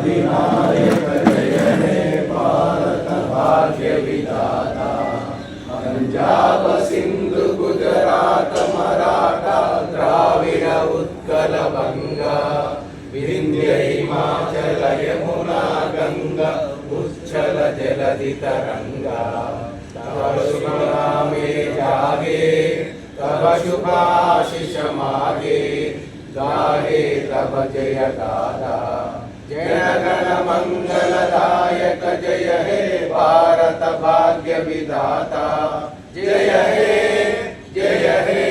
अधिनायक जय हे भारत भाग्य विधाता। पंजाब सिंधु गुजरात मराठा द्राविड़ उत्कल बंगा विंध्य हिमाचल यमुना गंगा उच्छल जलधि तरंगा। तव शुभ नामे जागे तव शुभाशिष मागे गाहे तव जय गाथा। जय गण मंगलदायक जय हे भारत भाग्य विधाता। जय हे जय हे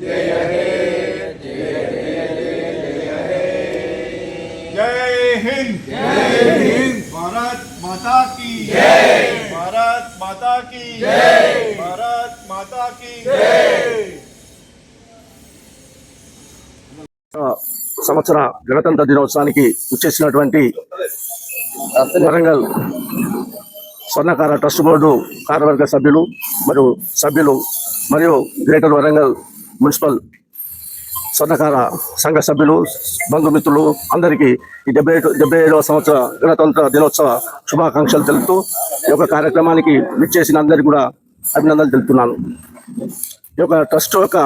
जय हे जय जय जय जय हे। जय हिंद भारत माता की जय। भारत माता की जय। भारत माता की जय। సంవత్సర గణతంత్ర దినోత్సవానికి వచ్చేసినటువంటి వరంగల్ స్వర్ణకార ట్రస్ట్ బోర్డు కార్యవర్గ సభ్యులు మరియు గ్రేటర్ వరంగల్ మున్సిపల్ స్వర్ణకార సంఘ సభ్యులు బంధుమిత్రులు అందరికీ ఈ 77వ సంవత్సర గణతంత్ర దినోత్సవ శుభాకాంక్షలు తెలుపుతూ ఈ యొక్క కార్యక్రమానికి విచ్చేసిన అందరికీ కూడా అభినందనలు తెలుపుతున్నాను. ఈ యొక్క ట్రస్ట్ యొక్క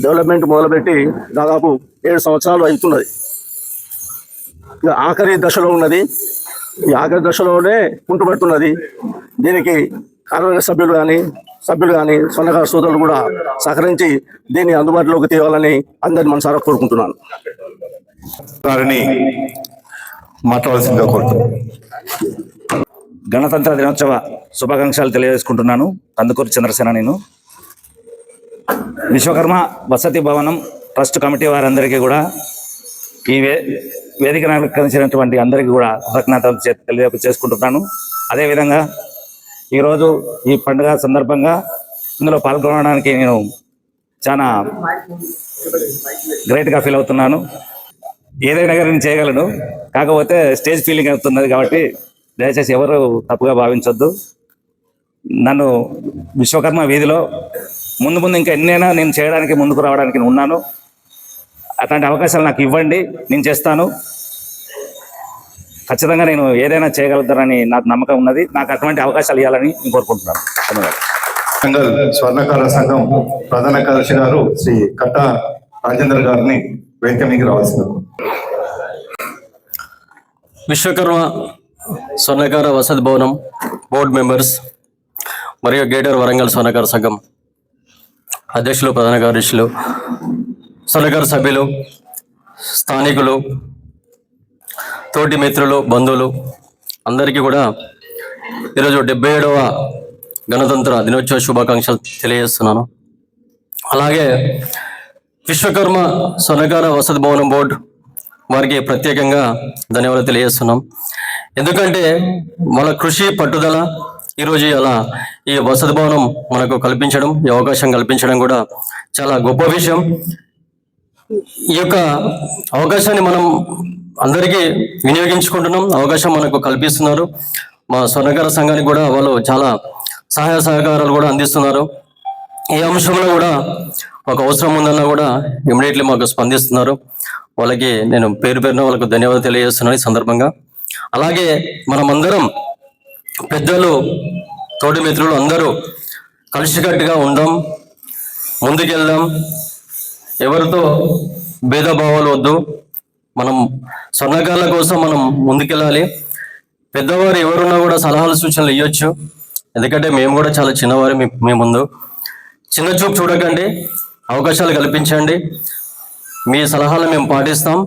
డెవలప్మెంట్ మొదలుపెట్టి దాదాపు 7 సంవత్సరాలు అవుతున్నది. ఇక ఆఖరి దశలో ఉన్నది. ఈ ఆఖరి దశలోనే కుంటుపడుతున్నది. దీనికి కార్యవర్గ సభ్యులు కానీ స్వర్ణకార సోదరులు కూడా సహకరించి దీన్ని అందుబాటులోకి తేవాలని అందరిని మనసారా కోరుకుంటున్నాను. వారిని మాట్లాడాల్సిందిగా కోరుతున్నాను. గణతంత్ర దినోత్సవ శుభాకాంక్షలు తెలియజేసుకుంటున్నాను. కందుకూరు చంద్రసేన. నేను విశ్వకర్మ వసతి భవనం ట్రస్ట్ కమిటీ వారందరికీ కూడా ఈ వేదికను అలంకరించినటువంటి అందరికీ కూడా కృతజ్ఞతలు తెలియజేసుకుంటున్నాను. అదేవిధంగా ఈరోజు ఈ పండుగ సందర్భంగా ఇందులో పాల్గొనడానికి నేను చాలా గ్రేట్గా ఫీల్ అవుతున్నాను. ఏదైనా కానీ నేను చేయగలను, కాకపోతే స్టేజ్ ఫీలింగ్ అవుతున్నది కాబట్టి దయచేసి ఎవరు తప్పుగా భావించొద్దు. నన్ను విశ్వకర్మ వీధిలో ముందు ఇంకా ఎన్నైనా నేను చేయడానికి ముందుకు రావడానికి ఉన్నాను. అట్లాంటి అవకాశాలు నాకు ఇవ్వండి, నేను చేస్తాను. ఖచ్చితంగా నేను ఏదైనా చేయగలుగుతానని నాకు నమ్మకం ఉన్నది. నాకు అటువంటి అవకాశాలు ఇవ్వాలని నేను కోరుకుంటున్నాను. ధన్యవాదాలు. వరంగల్ స్వర్ణకార సంఘం ప్రధాన కార్యదర్శి గారు శ్రీ కట్ట రాజేంద్ర గారిని వేదిక మీదకి రావాల్సింది. విశ్వకర్మ స్వర్ణకార వసతి భవనం బోర్డు మెంబర్స్ మరియు గ్రేటర్ వరంగల్ స్వర్ణకార సంఘం అధ్యక్షులు, ప్రధాన కార్యదర్శులు, స్వర్ణకార సభ్యులు, స్థానికులు, తోటి మిత్రులు, బంధువులు అందరికీ కూడా ఈరోజు 77వ గణతంత్ర దినోత్సవ శుభాకాంక్షలు తెలియజేస్తున్నాను. అలాగే విశ్వకర్మ స్వర్ణకార వసతి భవనం బోర్డు వారికి ప్రత్యేకంగా ధన్యవాదాలు తెలియజేస్తున్నాం. ఎందుకంటే మన కృషి పట్టుదల ఈరోజు అలా ఈ వసతి భవనం మనకు కల్పించడం, ఈ అవకాశం కల్పించడం కూడా చాలా గొప్ప విషయం. ఈ యొక్క అవకాశాన్ని మనం అందరికీ వినియోగించుకుంటున్నాం. అవకాశం మనకు కల్పిస్తున్నారు. మా స్వర్ణకార సంఘానికి కూడా వాళ్ళు చాలా సహాయ సహకారాలు కూడా అందిస్తున్నారు. ఈ అంశంలో కూడా ఒక అవసరం ఉందన్నా కూడా ఇమీడియట్లీ మాకు స్పందిస్తున్నారు. వాళ్ళకి నేను పేరున వాళ్ళకు ధన్యవాదాలు తెలియజేస్తున్నాను ఈ సందర్భంగా. అలాగే మనమందరం పెద్దలు, తోటి మిత్రులు అందరూ కలిసికట్టుగా ఉందాం, ముందుకెళ్దాం. ఎవరితో భేదభావాలు వద్దు. మనం స్వర్ణకారుల కోసం మనం ముందుకెళ్ళాలి. పెద్దవారు ఎవరున్నా కూడా సలహాలు సూచనలు ఇవ్వచ్చు. ఎందుకంటే మేము కూడా చాలా చిన్నవారు. మీ ముందు చిన్న చూపు చూడకండి, అవకాశాలు కల్పించండి. మీ సలహాలు మేము పాటిస్తాం.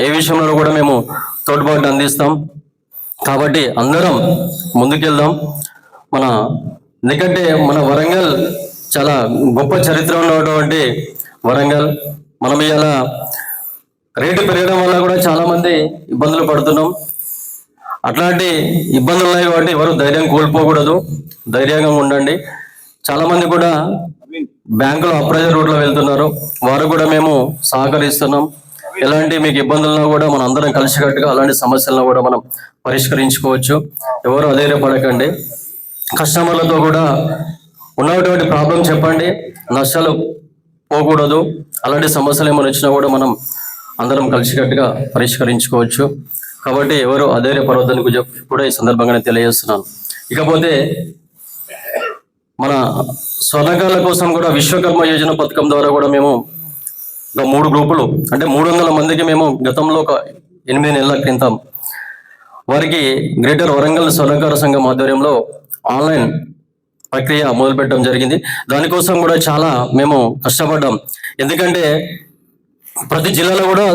ఏ విషయంలో కూడా మేము తోడ్పాటు అందిస్తాం. కాబట్టి అందరం ముందుకెళ్దాం. ఎందుకంటే మన వరంగల్ చాలా గొప్ప చరిత్ర ఉన్నటువంటి వరంగల్. మనం ఇలా రేటు పెరగడం వల్ల కూడా చాలా మంది ఇబ్బందులు పడుతున్నాం. అట్లాంటి ఇబ్బందులు ఉన్నాయి కాబట్టి ఎవరు ధైర్యం కోల్పోకూడదు, ధైర్యంగా ఉండండి. చాలా మంది కూడా బ్యాంకులో అప్రైజర్ రూట్లో వెళ్తున్నారు. వారు కూడా మేము సహకరిస్తున్నాం. ఎలాంటి మీకు ఇబ్బందులను కూడా మనం అందరం కలిసికట్టుగా అలాంటి సమస్యలను కూడా మనం పరిష్కరించుకోవచ్చు. ఎవరు అధైర్యపడకండి. కస్టమర్లతో కూడా ఉన్నటువంటి ప్రాబ్లం చెప్పండి, నష్టాలు పోకూడదు. అలాంటి సమస్యలు ఏమైనా వచ్చినా కూడా మనం అందరం కలిసికట్టుగా పరిష్కరించుకోవచ్చు. కాబట్టి ఎవరు అధైర్యపడవద్దని కూడా ఈ సందర్భంగానే తెలియజేస్తున్నాను. ఇకపోతే మన స్వర్ణకారుల కోసం కూడా విశ్వకర్మ యోజన పథకం ద్వారా కూడా మేము 3 గ్రూపులు అంటే 300 మందికి మేము గతంలో ఒక 8 నెలల క్రితం వారికి గ్రేటర్ వరంగల్ స్వర్ణకార సంఘం ఆధ్వర్యంలో ఆన్లైన్ ప్రక్రియ మొదలుపెట్టడం జరిగింది. దానికోసం కూడా చాలా మేము కష్టపడ్డాం. ఎందుకంటే ప్రతి జిల్లాలో కూడా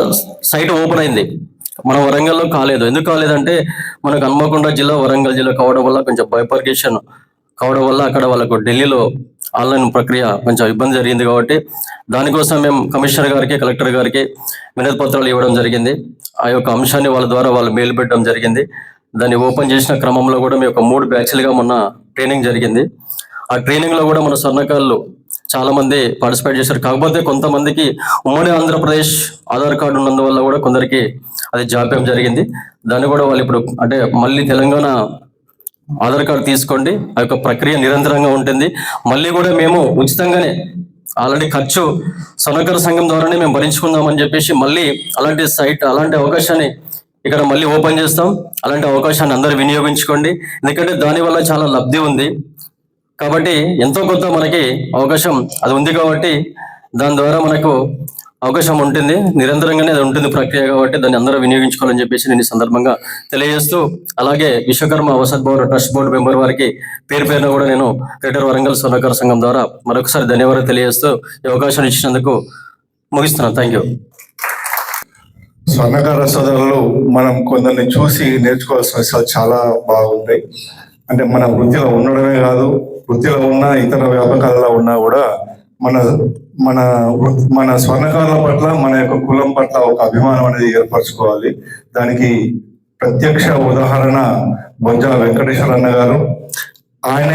సైట్ ఓపెన్ అయింది, మన వరంగల్లో కాలేదు. ఎందుకు కాలేదంటే మనకు హన్మకొండ జిల్లా వరంగల్ జిల్లా కావడం వల్ల కొంచెం బైఫర్కేషన్ కావడం వల్ల అక్కడ వాళ్ళకు ఢిల్లీలో ఆన్లైన్ ప్రక్రియ కొంచెం ఇబ్బంది జరిగింది. కాబట్టి దానికోసం మేము కమిషనర్ గారికి కలెక్టర్ గారికి వినతి పత్రాలు ఇవ్వడం జరిగింది. ఆ యొక్క అంశాన్ని వాళ్ళ ద్వారా వాళ్ళు మెయిల్ పెట్టడం జరిగింది. దాన్ని ఓపెన్ చేసిన క్రమంలో కూడా మేము ఒక 3 బ్యాచ్లుగా మొన్న ట్రైనింగ్ జరిగింది. ఆ ట్రైనింగ్లో కూడా మన స్వర్ణకారులు చాలా మంది పార్టిసిపేట్ చేశారు. కాకపోతే కొంతమందికి ఉమ్మడి ఆంధ్రప్రదేశ్ ఆధార్ కార్డు ఉన్నందువల్ల కూడా కొందరికి అది జాప్యం జరిగింది. దాన్ని కూడా వాళ్ళు ఇప్పుడు అంటే మళ్ళీ తెలంగాణ ఆధార్ కార్డు తీసుకోండి, ఆ యొక్క ప్రక్రియ నిరంతరంగా ఉంటుంది. మళ్ళీ కూడా మేము ఉచితంగానే ఆల్రెడీ ఖర్చు స్వర్ణకార సంఘం ద్వారానే మేము భరించుకుందామని చెప్పేసి మళ్ళీ అలాంటి అవకాశాన్ని ఇక్కడ మళ్ళీ ఓపెన్ చేస్తాం. అలాంటి అవకాశాన్ని అందరూ వినియోగించుకోండి. ఎందుకంటే దానివల్ల చాలా లబ్ధి ఉంది. కాబట్టి ఎంతో కొంత మనకి అవకాశం అది ఉంది కాబట్టి దాని ద్వారా మనకు అవకాశం ఉంటుంది, నిరంతరంగానే అది ఉంటుంది ప్రక్రియ. కాబట్టి దాన్ని అందరూ వినియోగించుకోవాలని చెప్పేసి నేను ఈ సందర్భంగా తెలియజేస్తూ, అలాగే విశ్వకర్మ వసత్ భవన్ ట్రస్ట్ బోర్డు మెంబర్ వారికి పేరున కూడా నేను గ్రేటర్ వరంగల్ స్వర్ణకార సంఘం ద్వారా మరొకసారి ధన్యవాదాలు తెలియజేస్తూ ఈ అవకాశం ఇచ్చినందుకు ముగిస్తున్నాను. Thank you. స్వర్ణకార సోదరులు మనం కొందరిని చూసి నేర్చుకోవాల్సిన విషయాలు చాలా బాగుంటాయి. అంటే మన వృత్తిలో ఉండడమే కాదు, వృత్తిలో ఉన్న ఇతర వ్యాపకాలలో ఉన్నా కూడా మన స్వర్ణకారుల పట్ల మన యొక్క కులం పట్ల ఒక అభిమానం అనేది ఏర్పరచుకోవాలి. దానికి ప్రత్యక్ష ఉదాహరణ బొజ్జల వెంకటేశ్వర అన్న గారు. ఆయన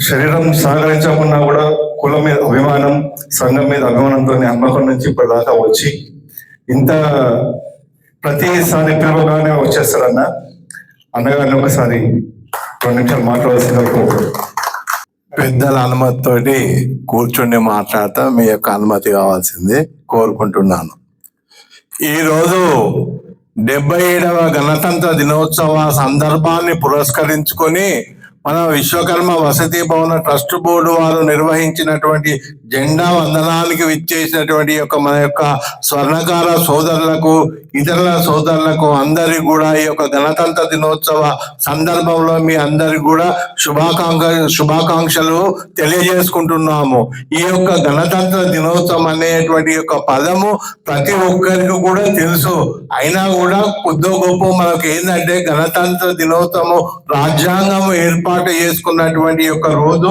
శరీరం సహకరించకుండా కూడా కులం మీద అభిమానం, సంఘం మీద అభిమానంతో హన్మకొండ నుంచి ఇప్పటిదాకా వచ్చి ఇంత ప్రతిసారి పిలవగానే వచ్చేస్తారన్న. అన్నగారిని ఒకసారి 2 నిమిషాలు మాట్లాడాల్సిన పెద్దల అనుమతితోటి కూర్చుండి మాట్లాడతా మీ యొక్క అనుమతి కావాల్సింది కోరుకుంటున్నాను. ఈరోజు 77వ గణతంత్ర దినోత్సవ సందర్భాన్ని పురస్కరించుకొని మన విశ్వకర్మ వసతి భవన ట్రస్ట్ బోర్డు వారు నిర్వహించినటువంటి జెండా వందనానికి విచ్చేసినటువంటి మన యొక్క స్వర్ణకార సోదరులకు, ఇతరుల సోదరులకు అందరికి కూడా ఈ యొక్క గణతంత్ర దినోత్సవ సందర్భంలో మీ అందరికి కూడా శుభాకాంక్షలు తెలియజేసుకుంటున్నాము. ఈ యొక్క గణతంత్ర దినోత్సవం అనేటువంటి యొక్క పదము ప్రతి ఒక్కరికి కూడా తెలుసు. అయినా కూడా కొద్దో గొప్ప మనకు ఏంటంటే గణతంత్ర దినోత్సవం రాజ్యాంగం ఏర్పాటు చేసుకున్నటువంటి యొక్క రోజు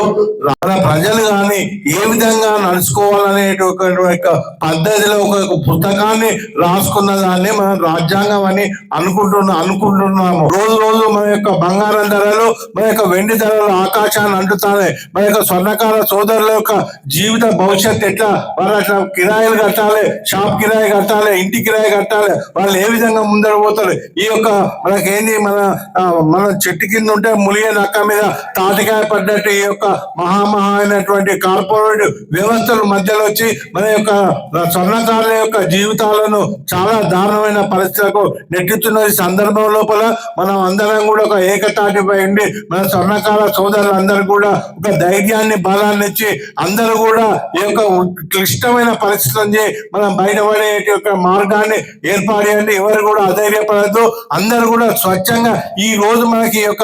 మన ప్రజలు కానీ ఏ విధంగా నడుచుకోవాలనేటువంటి పద్ధతిలో ఒక పుస్తకాన్ని రాసుకున్న దాన్ని మనం రాజ్యాంగం అని అనుకుంటున్నాము. రోజు మన యొక్క బంగారం ధరలు, మన యొక్క వెండి ధరలు ఆకాశాన్ని అంటుతాయి. మన యొక్క స్వర్ణకార సోదరుల యొక్క జీవిత భవిష్యత్ ఎట్లా, వాళ్ళు అట్లా కిరాయిలు కట్టాలి, షాప్ కిరాయి కట్టాలి, ఇంటి కిరాయి కట్టాలి, వాళ్ళు ఏ విధంగా ముందర పోతారు. ఈ యొక్క మనకేంది మన చెట్టు కింద ఉంటే ములిగే నక్క మీద తాటికాయ పడ్డట్టు ఈ యొక్క అయినటువంటి కార్పొరేట్ వ్యవస్థలు మధ్యలో వచ్చి మన యొక్క స్వర్ణకారుల యొక్క జీవితాలను చాలా దారుణమైన పరిస్థితులకు నెట్టుతున్న సందర్భం లోపల మనం అందరం కూడా ఒక ఏకతాటిపై ఉండి మన స్వర్ణకార సోదరులందరూ కూడా ఒక ధైర్యాన్ని, బలాన్ని ఇచ్చి అందరూ కూడా ఈ యొక్క క్లిష్టమైన పరిస్థితుల నుంచి మనం బయటపడే యొక్క మార్గాన్ని ఏర్పడేయండి. ఎవరు కూడా అధైర్యపడద్దు. అందరూ కూడా స్వచ్ఛంగా ఈ రోజు మనకి యొక్క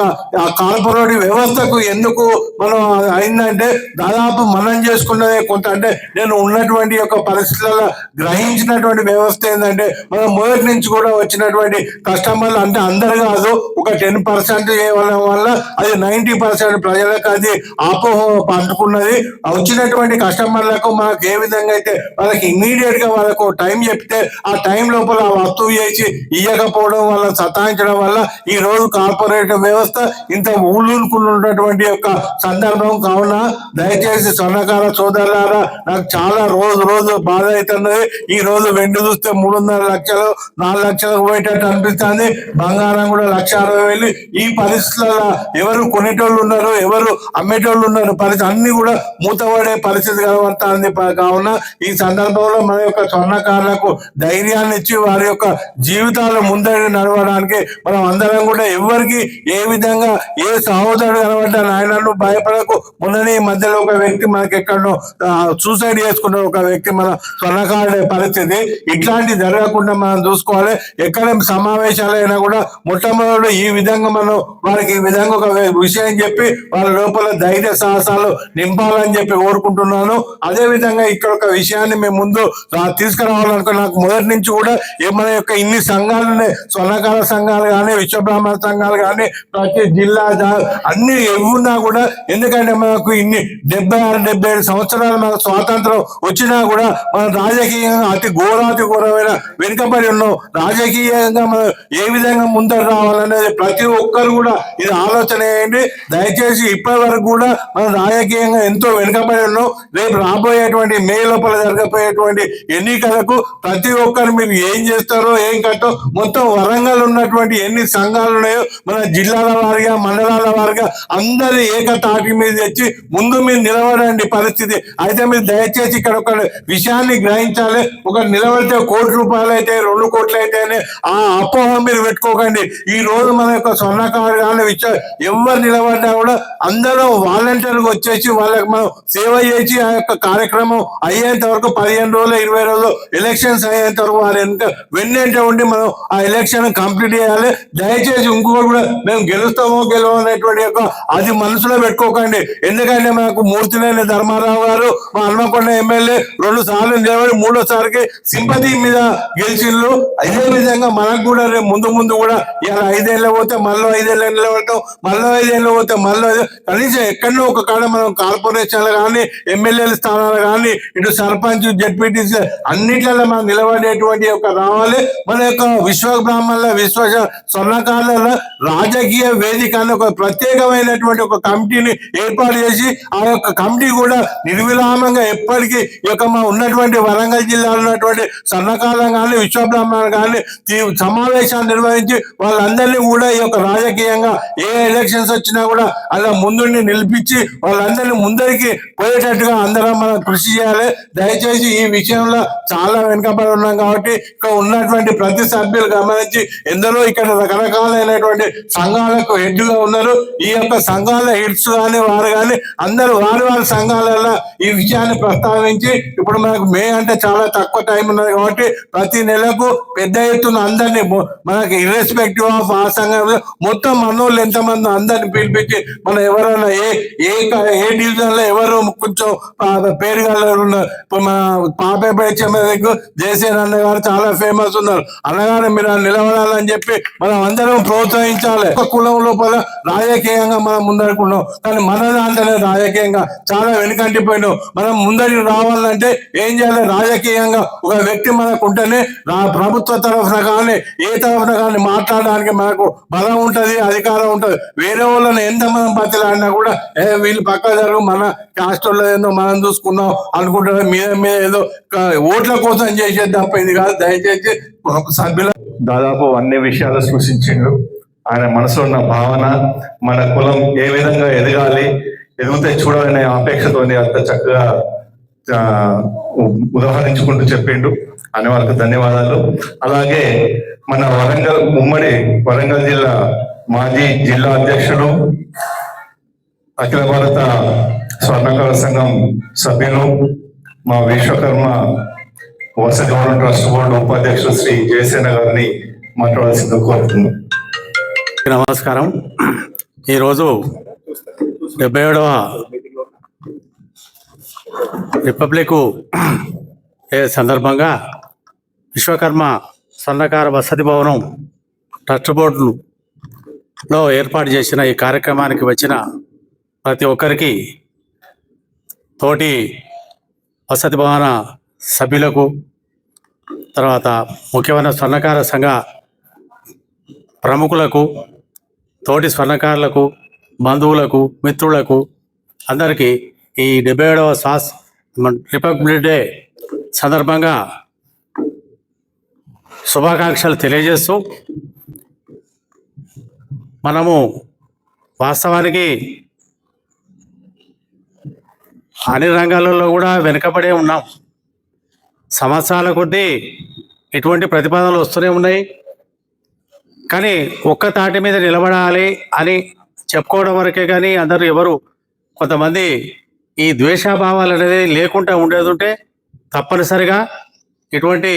కార్పొరేట్ వ్యవస్థకు ఎందుకు మనం అయిందంటే దాదాపు మనం చేసుకున్నదే కొంత. అంటే నేను ఉన్నటువంటి యొక్క పరిస్థితులలో గ్రహించినటువంటి వ్యవస్థ ఏంటంటే మనం మొదటి నుంచి కూడా వచ్చినటువంటి కస్టమర్లు అంటే అందరు కాదు, ఒక 10% చేయడం వల్ల అది 90% ప్రజలకు అది ఆపోహ పండుకున్నది. వచ్చినటువంటి కస్టమర్లకు మనకు ఏ విధంగా అయితే వాళ్ళకి ఇమ్మీడియట్ గా వాళ్ళకు టైం చెప్తే ఆ టైం లోపల ఆ వస్తువు చేసి ఇవ్వకపోవడం వల్ల, సతాయించడం వల్ల ఈ రోజు కార్పొరేట్ వ్యవస్థ ఇంత ఉన్నటువంటి యొక్క సందర్భం. కావున దయచేసి స్వర్ణకార సోదరులారా, నాకు చాలా రోజు బాధ అవుతున్నది. ఈ రోజు వెండి చూస్తే 3.5 లక్షలు, 4 లక్షలకు పోయేటట్టు అనిపిస్తుంది. బంగారం కూడా 1,60,000. ఈ పరిస్థితులలో ఎవరు కొనేటోళ్ళు ఉన్నారు, ఎవరు అమ్మేటోళ్ళు ఉన్నారు, పరిస్థితి అన్ని కూడా మూతపడే పరిస్థితి కనబడుతుంది. కావున ఈ సందర్భంలో మన యొక్క స్వర్ణకారులకు ధైర్యాన్ని ఇచ్చి వారి యొక్క జీవితాలు ముందడి నడవడానికి మనం అందరం కూడా ఎవరికి ఏ విధంగా ఏ సహోదరుడు కనబడ్డా నాయనను భయపడకు. మొన్ననే ఈ మధ్యలో ఒక వ్యక్తి మనకి ఎక్కడో సూసైడ్ చేసుకున్న ఒక వ్యక్తి మన స్వర్ణకారుడే పరిస్థితి. ఇట్లాంటి జరగకుండా మనం చూసుకోవాలి. ఎక్కడ సమావేశాలైనా కూడా మొట్టమొదటి ఈ విధంగా మనం వారికి ఈ విధంగా ఒక విషయం చెప్పి వాళ్ళ లోపల ధైర్య సాహసాలు నింపాలని చెప్పి కోరుకుంటున్నాను. అదే విధంగా ఇక్కడ ఒక విషయాన్ని మేము ముందు తీసుకురావాలనుకో, నాకు మొదటి నుంచి కూడా మన యొక్క ఇన్ని సంఘాలు ఉన్నాయి, స్వర్ణకార సంఘాలు కానీ, విశ్వబ్రాహ్మణ సంఘాలు కానీ, ప్రతి జిల్లా అన్ని ఉన్నా కూడా, ఎందుకంటే మనకు ఇన్ని 76-77 సంవత్సరాలు మనకు స్వాతంత్రం వచ్చినా కూడా మనం రాజకీయంగా అతి ఘోరమైన వెనుకబడి ఉన్నాం. రాజకీయంగా మనం ఏ విధంగా ముందర రావాలనేది ప్రతి ఒక్కరు కూడా ఇది ఆలోచన చేయండి. దయచేసి ఇప్పటి వరకు కూడా మనం రాజకీయంగా ఎంతో వెనుకబడి ఉన్నాం. రేపు రాబోయేటువంటి మే లోపల జరగబోయేటువంటి ఎన్నికలకు ప్రతి ఒక్కరు మీరు ఏం చేస్తారో ఏం కట్టో మొత్తం వరంగల్ ఉన్నటువంటి ఎన్ని సంఘాలు ఉన్నాయో మన జిల్లాల వారిగా మండలాల వారిగా అందరి ఏకతాటి మీద తెచ్చి ముందు మీరు నిలబడండి పరిస్థితి. అయితే మీరు దయచేసి ఇక్కడ ఒక విషయాన్ని గ్రహించాలి. ఒక నిలబడితే ₹1,00,00,000 అయితే 2 కోట్లు అయితేనే ఆ అపోహ మీరు పెట్టుకోకండి. ఈ రోజు మన యొక్క స్వర్ణకారు కానీ ఎవరు నిలబడ్డా కూడా అందరూ వాలంటీర్గా వచ్చేసి వాళ్ళకి మనం సేవ చేసి ఆ యొక్క కార్యక్రమం అయ్యేంత వరకు 15 రోజులు 20 రోజులు ఎలక్షన్స్ అయ్యేంత వరకు వారి వెన్నంటే ఉండి మనం ఆ ఎలక్షన్ కంప్లీట్ చేయాలి. దయచేసి ఇంకొకటి కూడా మేము గెలుస్తామో గెలవనేటువంటి యొక్క అది మనసులో పెట్టుకోకండి. ఎందుకంటే మనకు మూర్తినేని ధర్మారావు గారు మా హన్మకొండ ఎమ్మెల్యే 2 సార్లు నిలబడి 3వ సారికి సింపతి మీద గెలిచిండ్రు. అదే విధంగా మనకు కూడా రేపు ముందు కూడా ఇలా 5 ఏళ్ళు పోతే మళ్ళీ 5 ఏళ్ళు నిలబడతాం, మళ్ళీ 5 ఏళ్ళు పోతే మళ్ళీ కనీసం ఎక్కడో ఒక కాడ మనం కార్పొరేషన్లు కానీ, ఎమ్మెల్యేల స్థానాలు కానీ, ఇటు సర్పంచ్, జెడ్పీటీసీ అన్నిట్లలో మనం నిలబడేటువంటి యొక్క రావాలి. మన యొక్క విశ్వ బ్రాహ్మణుల స్వర్ణకారుల రాజకీయ వేదిక అని ఒక ప్రత్యేకమైనటువంటి ఒక కమిటీని ఏర్పాటు చేసి ఆ యొక్క కమిటీ కూడా నిర్విరామంగా ఎప్పటికీ ఈ యొక్క మా ఉన్నటువంటి వరంగల్ జిల్లాలో ఉన్నటువంటి స్వర్ణకారులు కానీ, విశ్వ బ్రాహ్మణులు కానీ సమావేశాలు నిర్వహించి వాళ్ళందరినీ కూడా ఈ యొక్క రాజకీయంగా ఏ ఎలక్షన్స్ వచ్చినా కూడా అలా ముందుండి నిలిపించి వాళ్ళందరినీ ముందరికి పోయేటట్టుగా అందరం మనం కృషి చేయాలి. దయచేసి ఈ విషయంలో చాలా వెనుకబడి ఉన్నాం కాబట్టి ఇక్కడ ఉన్నటువంటి ప్రతి సభ్యులు గమనించి ఎందరో ఇక్కడ రకరకాలైనటువంటి సంఘాలకు హెడ్గా ఉన్నారు. ఈ యొక్క సంఘాల హెడ్స్ కానీ వారు కానీ అందరూ వారి సంఘాలలో ఈ విషయాన్ని ప్రస్తావించి ఇప్పుడు మనకు మే అంటే చాలా తక్కువ టైం ఉన్నది కాబట్టి ప్రతి నెలకు పెద్ద ఎత్తున అందరినీ మనకి ఇర్రెస్పెక్టివ్ ఆఫ్ ఆ సంఘంలో మొత్తం మనోళ్ళు ఎంతమంది అందరిని పిలిపించి మనం ఎవరైనా ఏ డివిజన్ లో ఎవరు కొంచెం పేరు ఉన్నారు. ఇప్పుడు మన పాపేపై జయసేన అన్న గారు చాలా ఫేమస్ ఉన్నారు. అన్నగారు మీరు నిలబడాలని చెప్పి మనం అందరం ప్రోత్సహించాలి. ఒక కులం లోపల రాజకీయంగా మనం ముందడుకున్నాం, కానీ మన దాంట్లోనే రాజకీయంగా చాలా వెనుకంటిపోయినాం. మనం ముందడికి రావాలంటే ఏం చేయాలి? రాజకీయంగా ఒక వ్యక్తి మనకు ఉంటేనే ప్రభుత్వ తరఫున కానీ ఏ తరఫున కానీ మాట్లాడడానికి మనకు బలం ఉంటది, అధికారం ఉంటది. వేరే వాళ్ళని ఎంత మనం బతిలాడినా కూడా వీళ్ళు పక్క జరుగు మన కాస్టల్లో ఏదో మనం చూసుకున్నాం అనుకుంటారు. మీద ఏదో ఓట్ల కోసం చేసేది తప్ప ఇది కాదు. దయచేసి సభ్యుల దాదాపు అన్ని విషయాలు సూచించిండు. ఆయన మనసులో ఉన్న భావన, మన కులం ఏ విధంగా ఎదగాలి, ఎదిగితే చూడాలనే ఆపేక్షతోని అంత చక్కగా ఉదాహరించుకుంటూ చెప్పిండు. అని వాళ్ళకి ధన్యవాదాలు. అలాగే మన ఉమ్మడి వరంగల్ జిల్లా మాజీ జిల్లా అధ్యక్షుడు, అఖిల భారత స్వర్ణకార సంఘం సభ్యులు, మా విశ్వకర్మ వసతి భవనం ట్రస్ట్ బోర్డు ఉపాధ్యక్షుడు శ్రీ జయసేన గారిని మాట్లాడాల్సిందిగా కోరుతున్నాం. నమస్కారం. ఈరోజు 77వ రిపబ్లిక్ డే సందర్భంగా విశ్వకర్మ స్వర్ణకార వసతి భవనం ట్రస్ట్ బోర్డులో ఏర్పాటు చేసిన ఈ కార్యక్రమానికి వచ్చిన ప్రతి ఒక్కరికి, తోటి వసతి భవన సభ్యులకు, తర్వాత ముఖ్యమైన స్వర్ణకార సంఘ ప్రముఖులకు, తోటి స్వర్ణకారులకు, బంధువులకు, మిత్రులకు అందరికీ ఈ 77వ రిపబ్లిక్ డే సందర్భంగా శుభాకాంక్షలు తెలియజేస్తూ, మనము వాస్తవానికి అన్ని రంగాలలో కూడా వెనుకబడే ఉన్నాం. సంవత్సరాల కొద్దీ ఇటువంటి ప్రతిపాదనలు వస్తూనే ఉన్నాయి. కానీ ఒక్క తాటి మీద నిలబడాలి అని చెప్పుకోవడం వరకే కానీ అందరూ ఎవరు కొంతమంది ఈ ద్వేషాభావాలు అనేది లేకుండా ఉండేది ఉంటే తప్పనిసరిగా ఇటువంటి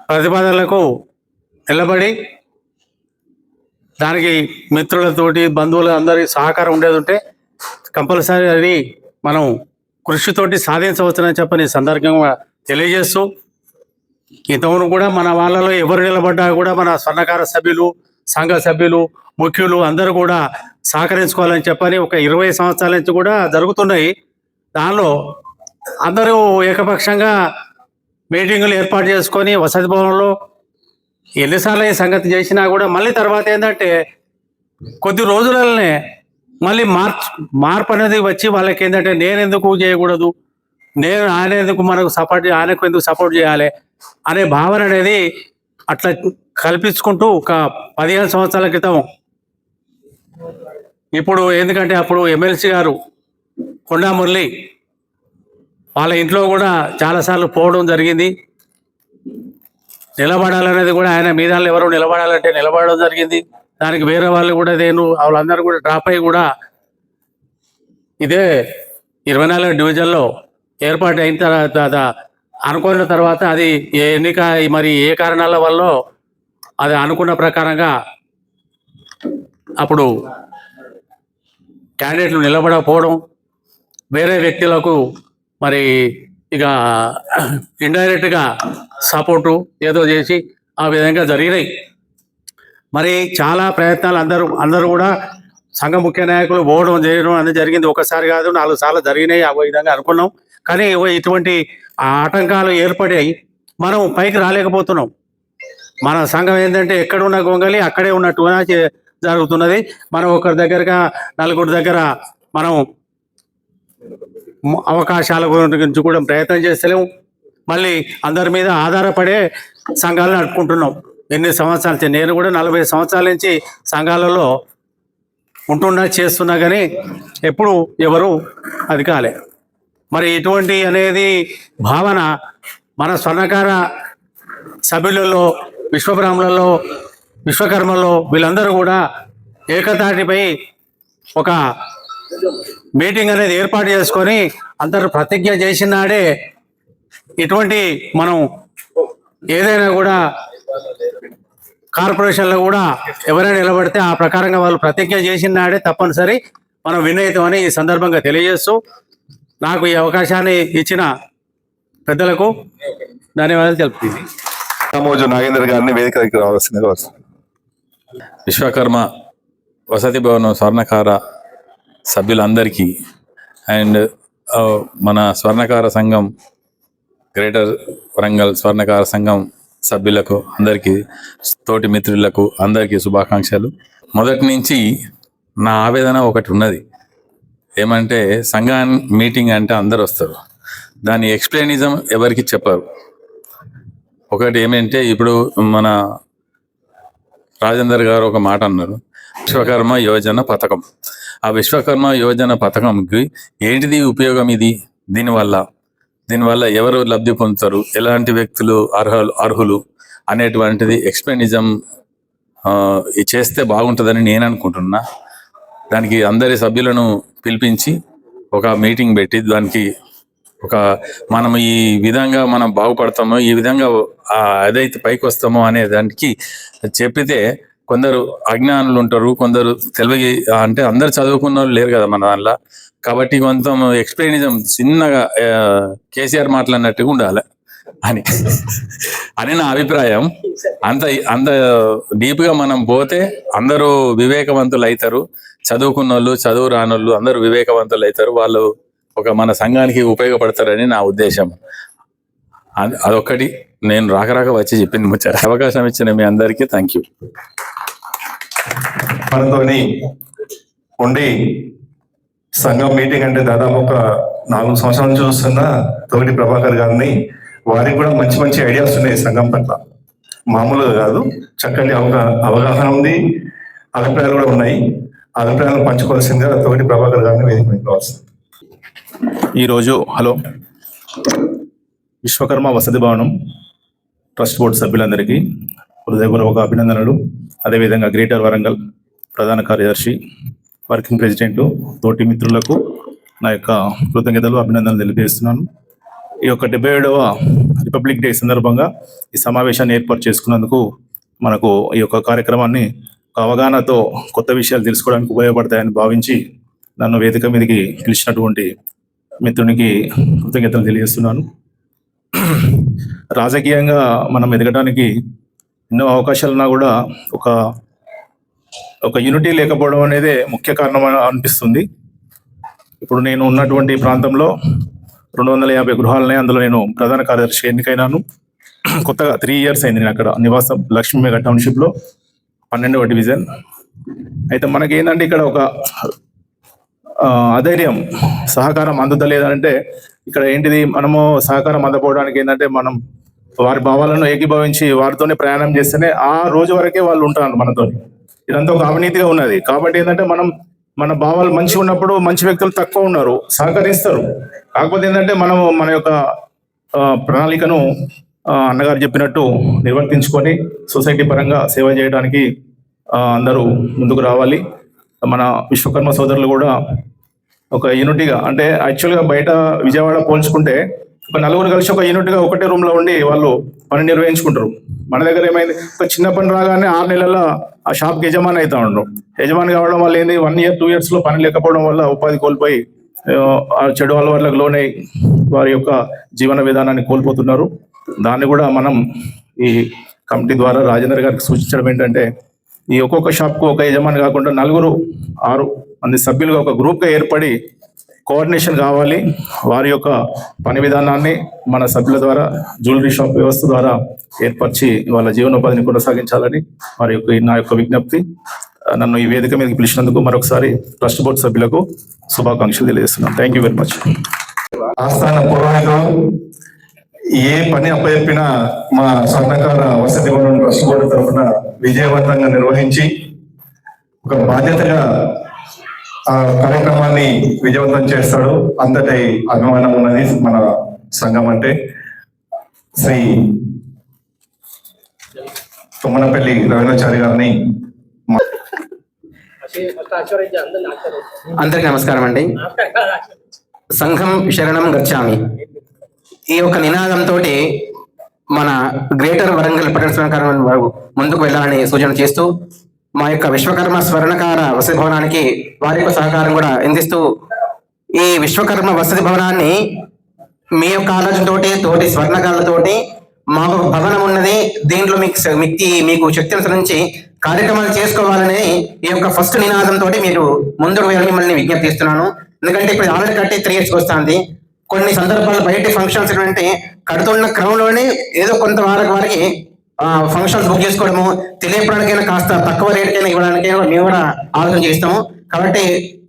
ప్రతిపాదనలకు నిలబడి దానికి మిత్రులతోటి బంధువులు అందరి సహకారం ఉండేది ఉంటే కంపల్సరీ అది మనం కృషితోటి సాధించవచ్చునని చెప్పని సందర్భంగా తెలియజేస్తూ, ఇంతవరకు కూడా మన వాళ్ళలో ఎవరు నిలబడ్డా కూడా మన స్వర్ణకార సభ్యులు, సంఘ సభ్యులు, ముఖ్యులు అందరూ కూడా సహకరించుకోవాలని చెప్పని ఒక 20 సంవత్సరాల నుంచి కూడా జరుగుతున్నాయి. దానిలో అందరూ ఏకపక్షంగా మీటింగులు ఏర్పాటు చేసుకొని వసతి భవనంలో ఎన్నిసార్లు ఈ సంగతి చేసినా కూడా మళ్ళీ తర్వాత ఏంటంటే కొద్ది రోజులనే మళ్ళీ మార్పు అనేది వచ్చి వాళ్ళకి ఏంటంటే నేను ఎందుకు చేయకూడదు, ఆయన ఎందుకు ఆయనకు ఎందుకు సపోర్ట్ చేయాలి అనే భావన అనేది అట్లా కల్పించుకుంటూ ఒక 15 సంవత్సరాల క్రితం, ఇప్పుడు ఎందుకంటే అప్పుడు ఎమ్మెల్సీ గారు కొండా మురళి వాళ్ళ ఇంట్లో కూడా చాలాసార్లు పోవడం జరిగింది. నిలబడాలనేది కూడా ఆయన మీద ఎవరు నిలబడాలంటే నిలబడడం జరిగింది. దానికి వేరే వాళ్ళు కూడా వాళ్ళందరూ కూడా డ్రాప్ అయ్యి కూడా ఇదే 24 డివిజన్లో ఏర్పాటు అయిన తర్వాత అనుకున్న తర్వాత అది ఎన్నిక మరి ఏ కారణాల వల్ల అది అనుకున్న ప్రకారంగా అప్పుడు క్యాండిడేట్లు నిలబడకపోవడం, వేరే వ్యక్తులకు మరి ఇక ఇండైరెక్ట్గా సపోర్టు ఏదో చేసి ఆ విధంగా జరిగినాయి. మరి చాలా ప్రయత్నాలు అందరూ కూడా సంఘ ముఖ్య నాయకులు పోవడం చేయడం అనేది జరిగింది. ఒకసారి కాదు 4 సార్లు జరిగినాయి. ఆ విధంగా అనుకున్నాం. కానీ ఇటువంటి ఆటంకాలు ఏర్పడాయి, మనం పైకి రాలేకపోతున్నాం. మన సంఘం ఏంటంటే ఎక్కడున్న గొంగలి అక్కడే ఉన్నట్టుగా జరుగుతున్నది. మనం ఒకరి దగ్గరగా నలుగురి దగ్గర మనం అవకాశాల గురించి కూడా ప్రయత్నం చేస్తలేము. మళ్ళీ అందరి మీద ఆధారపడే సంఘాలను నడుపుకుంటున్నాం. ఎన్ని సంవత్సరాల నేను కూడా 40 సంవత్సరాల నుంచి సంఘాలలో చేస్తున్నా కానీ ఎప్పుడు ఎవరు అది కాలే. మరి ఇటువంటి అనేది భావన మన స్వర్ణకార సభ్యులలో, విశ్వబ్రాహ్మణులలో, విశ్వకర్మలో వీళ్ళందరూ కూడా ఏకతాటిపై ఒక మీటింగ్ అనేది ఏర్పాటు చేసుకొని అందరూ ప్రతిజ్ఞ చేసిన నాడే ఇటువంటి మనం ఏదైనా కూడా కార్పొరేషన్లో కూడా ఎవరైనా నిలబడితే ఆ ప్రకారంగా వాళ్ళు ప్రతిజ్ఞ చేసిన నాడే తప్పనిసరి మనం వినయితమని ఈ సందర్భంగా తెలియజేస్తూ, నాకు ఈ అవకాశాన్ని ఇచ్చిన పెద్దలకు ధన్యవాదాలు తెలుపుతుంది. రామోజు నాగేంద్ర గారిని వేదిక దగ్గర రావాల్సిందిగా. విశ్వకర్మ వసతి భవనం స్వర్ణకార సభ్యులందరికీ అండ్ మన స్వర్ణకార సంఘం గ్రేటర్ వరంగల్ స్వర్ణకార సంఘం సభ్యులకు అందరికీ, తోటి మిత్రులకు అందరికీ శుభాకాంక్షలు. మొదటి నుంచి నా ఆవేదన ఒకటి ఉన్నది. ఏమంటే సంఘాన్ని మీటింగ్ అంటే అందరు వస్తారు, దాని ఎక్స్ప్లెయినిజం ఎవరికి చెప్పరు. ఒకటి ఏమంటే ఇప్పుడు మన రాజేందర్ గారు ఒక మాట అన్నారు, విశ్వకర్మ యోజన పథకం. ఆ విశ్వకర్మ యోజన పథకంకి ఏంటిది ఉపయోగం? దీనివల్ల ఎవరు లబ్ధి పొందుతారు, ఎలాంటి వ్యక్తులు అర్హులు అనేటువంటిది ఎక్స్ప్లెయినిజం చేస్తే బాగుంటుందని నేను అనుకుంటున్నా. దానికి అందరి సభ్యులను పిలిపించి ఒక మీటింగ్ పెట్టి దానికి మనం ఈ విధంగా మనం బాగుపడతామో, ఈ విధంగా ఏదైతే పైకి వస్తామో అనే దానికి చెప్పితే కొందరు అజ్ఞానులు ఉంటారు, కొందరు తెలివి అంటే అందరు చదువుకున్న వాళ్ళు లేరు కదా మన దానిలో. కాబట్టి కొంత ఎక్స్ప్లెయినిజం చిన్నగా కేసీఆర్ మాట్లాడినట్టుగా ఉండాలి అని నా అభిప్రాయం. అంత డీప్గా మనం పోతే అందరూ వివేకవంతులు అవుతారు. చదువుకున్న వాళ్ళు, చదువు రానోళ్ళు అందరూ వివేకవంతులు అవుతారు. వాళ్ళు మన సంఘానికి ఉపయోగపడతారని నా ఉద్దేశం. అదొక్కటి నేను రాక వచ్చి చెప్పింది ముచ్చారు. అవకాశం ఇచ్చిన మీ అందరికీ థ్యాంక్ యూ. మనతోని ఉండి సంఘం మీటింగ్ అంటే దాదాపు ఒక 4 సంవత్సరాల నుంచి చూస్తున్న తోటి ప్రభాకర్ గారిని, వారికి కూడా మంచి మంచి ఐడియాస్ ఉన్నాయి సంఘం పట్ల. మామూలుగా కాదు, చక్కటి అవగాహన ఉంది, అభిప్రాయాలు కూడా ఉన్నాయి. అభిప్రాయాలను పంచుకోవాల్సిందిగా తోటి ప్రభాకర్ గారిని వేదిక కావాల్సింది. ఈరోజు విశ్వకర్మ వసతి భవనం ట్రస్ట్ బోర్డు సభ్యులందరికీ హృదయపూర్వక అభినందనలు. అదేవిధంగా గ్రేటర్ వరంగల్ ప్రధాన కార్యదర్శి, వర్కింగ్ ప్రెసిడెంట్, తోటి మిత్రులకు నా యొక్క కృతజ్ఞతలు, అభినందనలు తెలియజేస్తున్నాను. ఈ యొక్క 77వ రిపబ్లిక్ డే సందర్భంగా ఈ సమావేశాన్ని ఏర్పాటు చేసుకున్నందుకు మనకు ఈ యొక్క కార్యక్రమాన్ని అవగాహనతో కొత్త విషయాలు తెలుసుకోవడానికి ఉపయోగపడతాయని భావించి నన్ను వేదిక మీదకి పిలిచినటువంటి మిత్రునికి కృతజ్ఞతలు తెలియజేస్తున్నాను. రాజకీయంగా మనం ఎదగడానికి ఎన్నో అవకాశాలున్నా కూడా ఒక యూనిటీ లేకపోవడం అనేదే ముఖ్య కారణం అనిపిస్తుంది. ఇప్పుడు నేను ఉన్నటువంటి ప్రాంతంలో 250 గృహాలనే, అందులో నేను ప్రధాన కార్యదర్శి ఎన్నికైనాను. కొత్తగా 3 years అయింది నేను అక్కడ నివాసం, లక్ష్మీమెగా టౌన్షిప్లో 12వ డివిజన్. అయితే మనకి ఏంటంటే ఇక్కడ ఒక అధైర్యం, సహకారం అందుతలేదంటే ఇక్కడ ఏంటిది, మనము సహకారం అందకపోవడానికి ఏంటంటే మనం వారి భావాలను ఏకీభవించి వారితోనే ప్రయాణం చేస్తేనే ఆ రోజు వరకే వాళ్ళు ఉంటారు మనతో. ఇదంతా ఒక అవినీతిగా ఉన్నది. కాబట్టి ఏంటంటే మన భావాలు మంచిగా ఉన్నప్పుడు మంచి వ్యక్తులు తక్కువ ఉన్నారు, సహకరిస్తారు. కాకపోతే ఏంటంటే మనము మన యొక్క ప్రణాళికను అన్నగారు చెప్పినట్టు నిర్వర్తించుకొని సొసైటీ పరంగా సేవ చేయడానికి అందరూ ముందుకు రావాలి. మన విశ్వకర్మ సోదరులు కూడా ఒక యూనిటీగా, అంటే యాక్చువల్గా బయట విజయవాడ పోల్చుకుంటే ఒక 4 కలిసి ఒక యూనిట్గా ఒకటే రూమ్ లో ఉండి వాళ్ళు పని నిర్వహించుకుంటారు. మన దగ్గర ఏమైంది, ఒక చిన్న పని రాగానే 6 నెలల్లో ఆ షాప్కి యజమాని అవుతా ఉండరు. యజమాని కావడం వల్ల ఏంది, 1 year 2 years లో పని లేకపోవడం వల్ల ఉపాధి కోల్పోయి చెడు అలవాట్లకు లోనై వారి యొక్క జీవన విధానాన్ని కోల్పోతున్నారు. దాన్ని కూడా మనం ఈ కమిటీ ద్వారా రాజేందర్ గారికి సూచించడం ఏంటంటే, ఈ ఒక్కొక్క షాప్కు ఒక యజమాని కాకుండా 4-6 మంది సభ్యులుగా ఒక గ్రూప్గా ఏర్పడి కోఆర్డినేషన్ కావాలి. వారి యొక్క పని విధానాన్ని మన సభ్యుల ద్వారా జ్యువెలరీ షాప్ వ్యవస్థ ద్వారా ఏర్పరిచి వాళ్ళ జీవనోపాధిని కొనసాగించాలని నా యొక్క విజ్ఞప్తి. నన్ను ఈ వేదిక మీదకి పిలిచినందుకు మరొకసారి ట్రస్ట్ బోర్డు సభ్యులకు శుభాకాంక్షలు తెలియజేస్తున్నాను. Thank you very much. ఆస్థాన పురోహితులు ఏ పని అప్పచెప్పినా మా స్వర్ణకార వసతి భవనం ట్రస్ట్ బోర్డు తరఫున విజయవంతంగా నిర్వహించి ఒక బాధ్యతగా ఆ కార్యక్రమాన్ని విజయవంతం చేస్తాడు. అంతటి అభిమానం ఉన్నది మన సంఘం అంటే. శ్రీ తుమ్మనపల్లి రవీంద్రాచారి గారిని. అందరికి నమస్కారం అండి. సంఘం శరణం గచ్చామి ఈ యొక్క నినాదంతో మన గ్రేటర్ వరంగల్ పట్టణ స్వర్ణకారం ముందుకు వెళ్ళాలని సూచన చేస్తూ మా యొక్క విశ్వకర్మ స్వర్ణకార వసతి భవనానికి వారి యొక్క సహకారం కూడా అందిస్తూ ఈ విశ్వకర్మ వసతి భవనాన్ని మీ యొక్క ఆలోచనతోటి తోటి స్వర్ణకారులతోటి మాకు భవనం ఉన్నది, దీంట్లో మీకు శక్తి అనుసరించి కార్యక్రమాలు చేసుకోవాలని ఈ యొక్క ఫస్ట్ నినాదంతో మీరు ముందుకు వెళ్ళి మిమ్మల్ని విజ్ఞప్తి చేస్తున్నాను. ఎందుకంటే ఇప్పుడు ఆల్రెడీ కట్టి 3 years వస్తుంది. కొన్ని సందర్భాలు బయట ఫంక్షన్స్ అంటే కడుతున్న క్రమంలోనే ఏదో కొంత వారికి ఫంక్షన్స్ బుక్ చేసుకోవడము, తెలియపడానికైనా కాస్త తక్కువ రేటుకైనా ఇవ్వడానికైనా మేము కూడా ఆలోచన చేస్తాము. కాబట్టి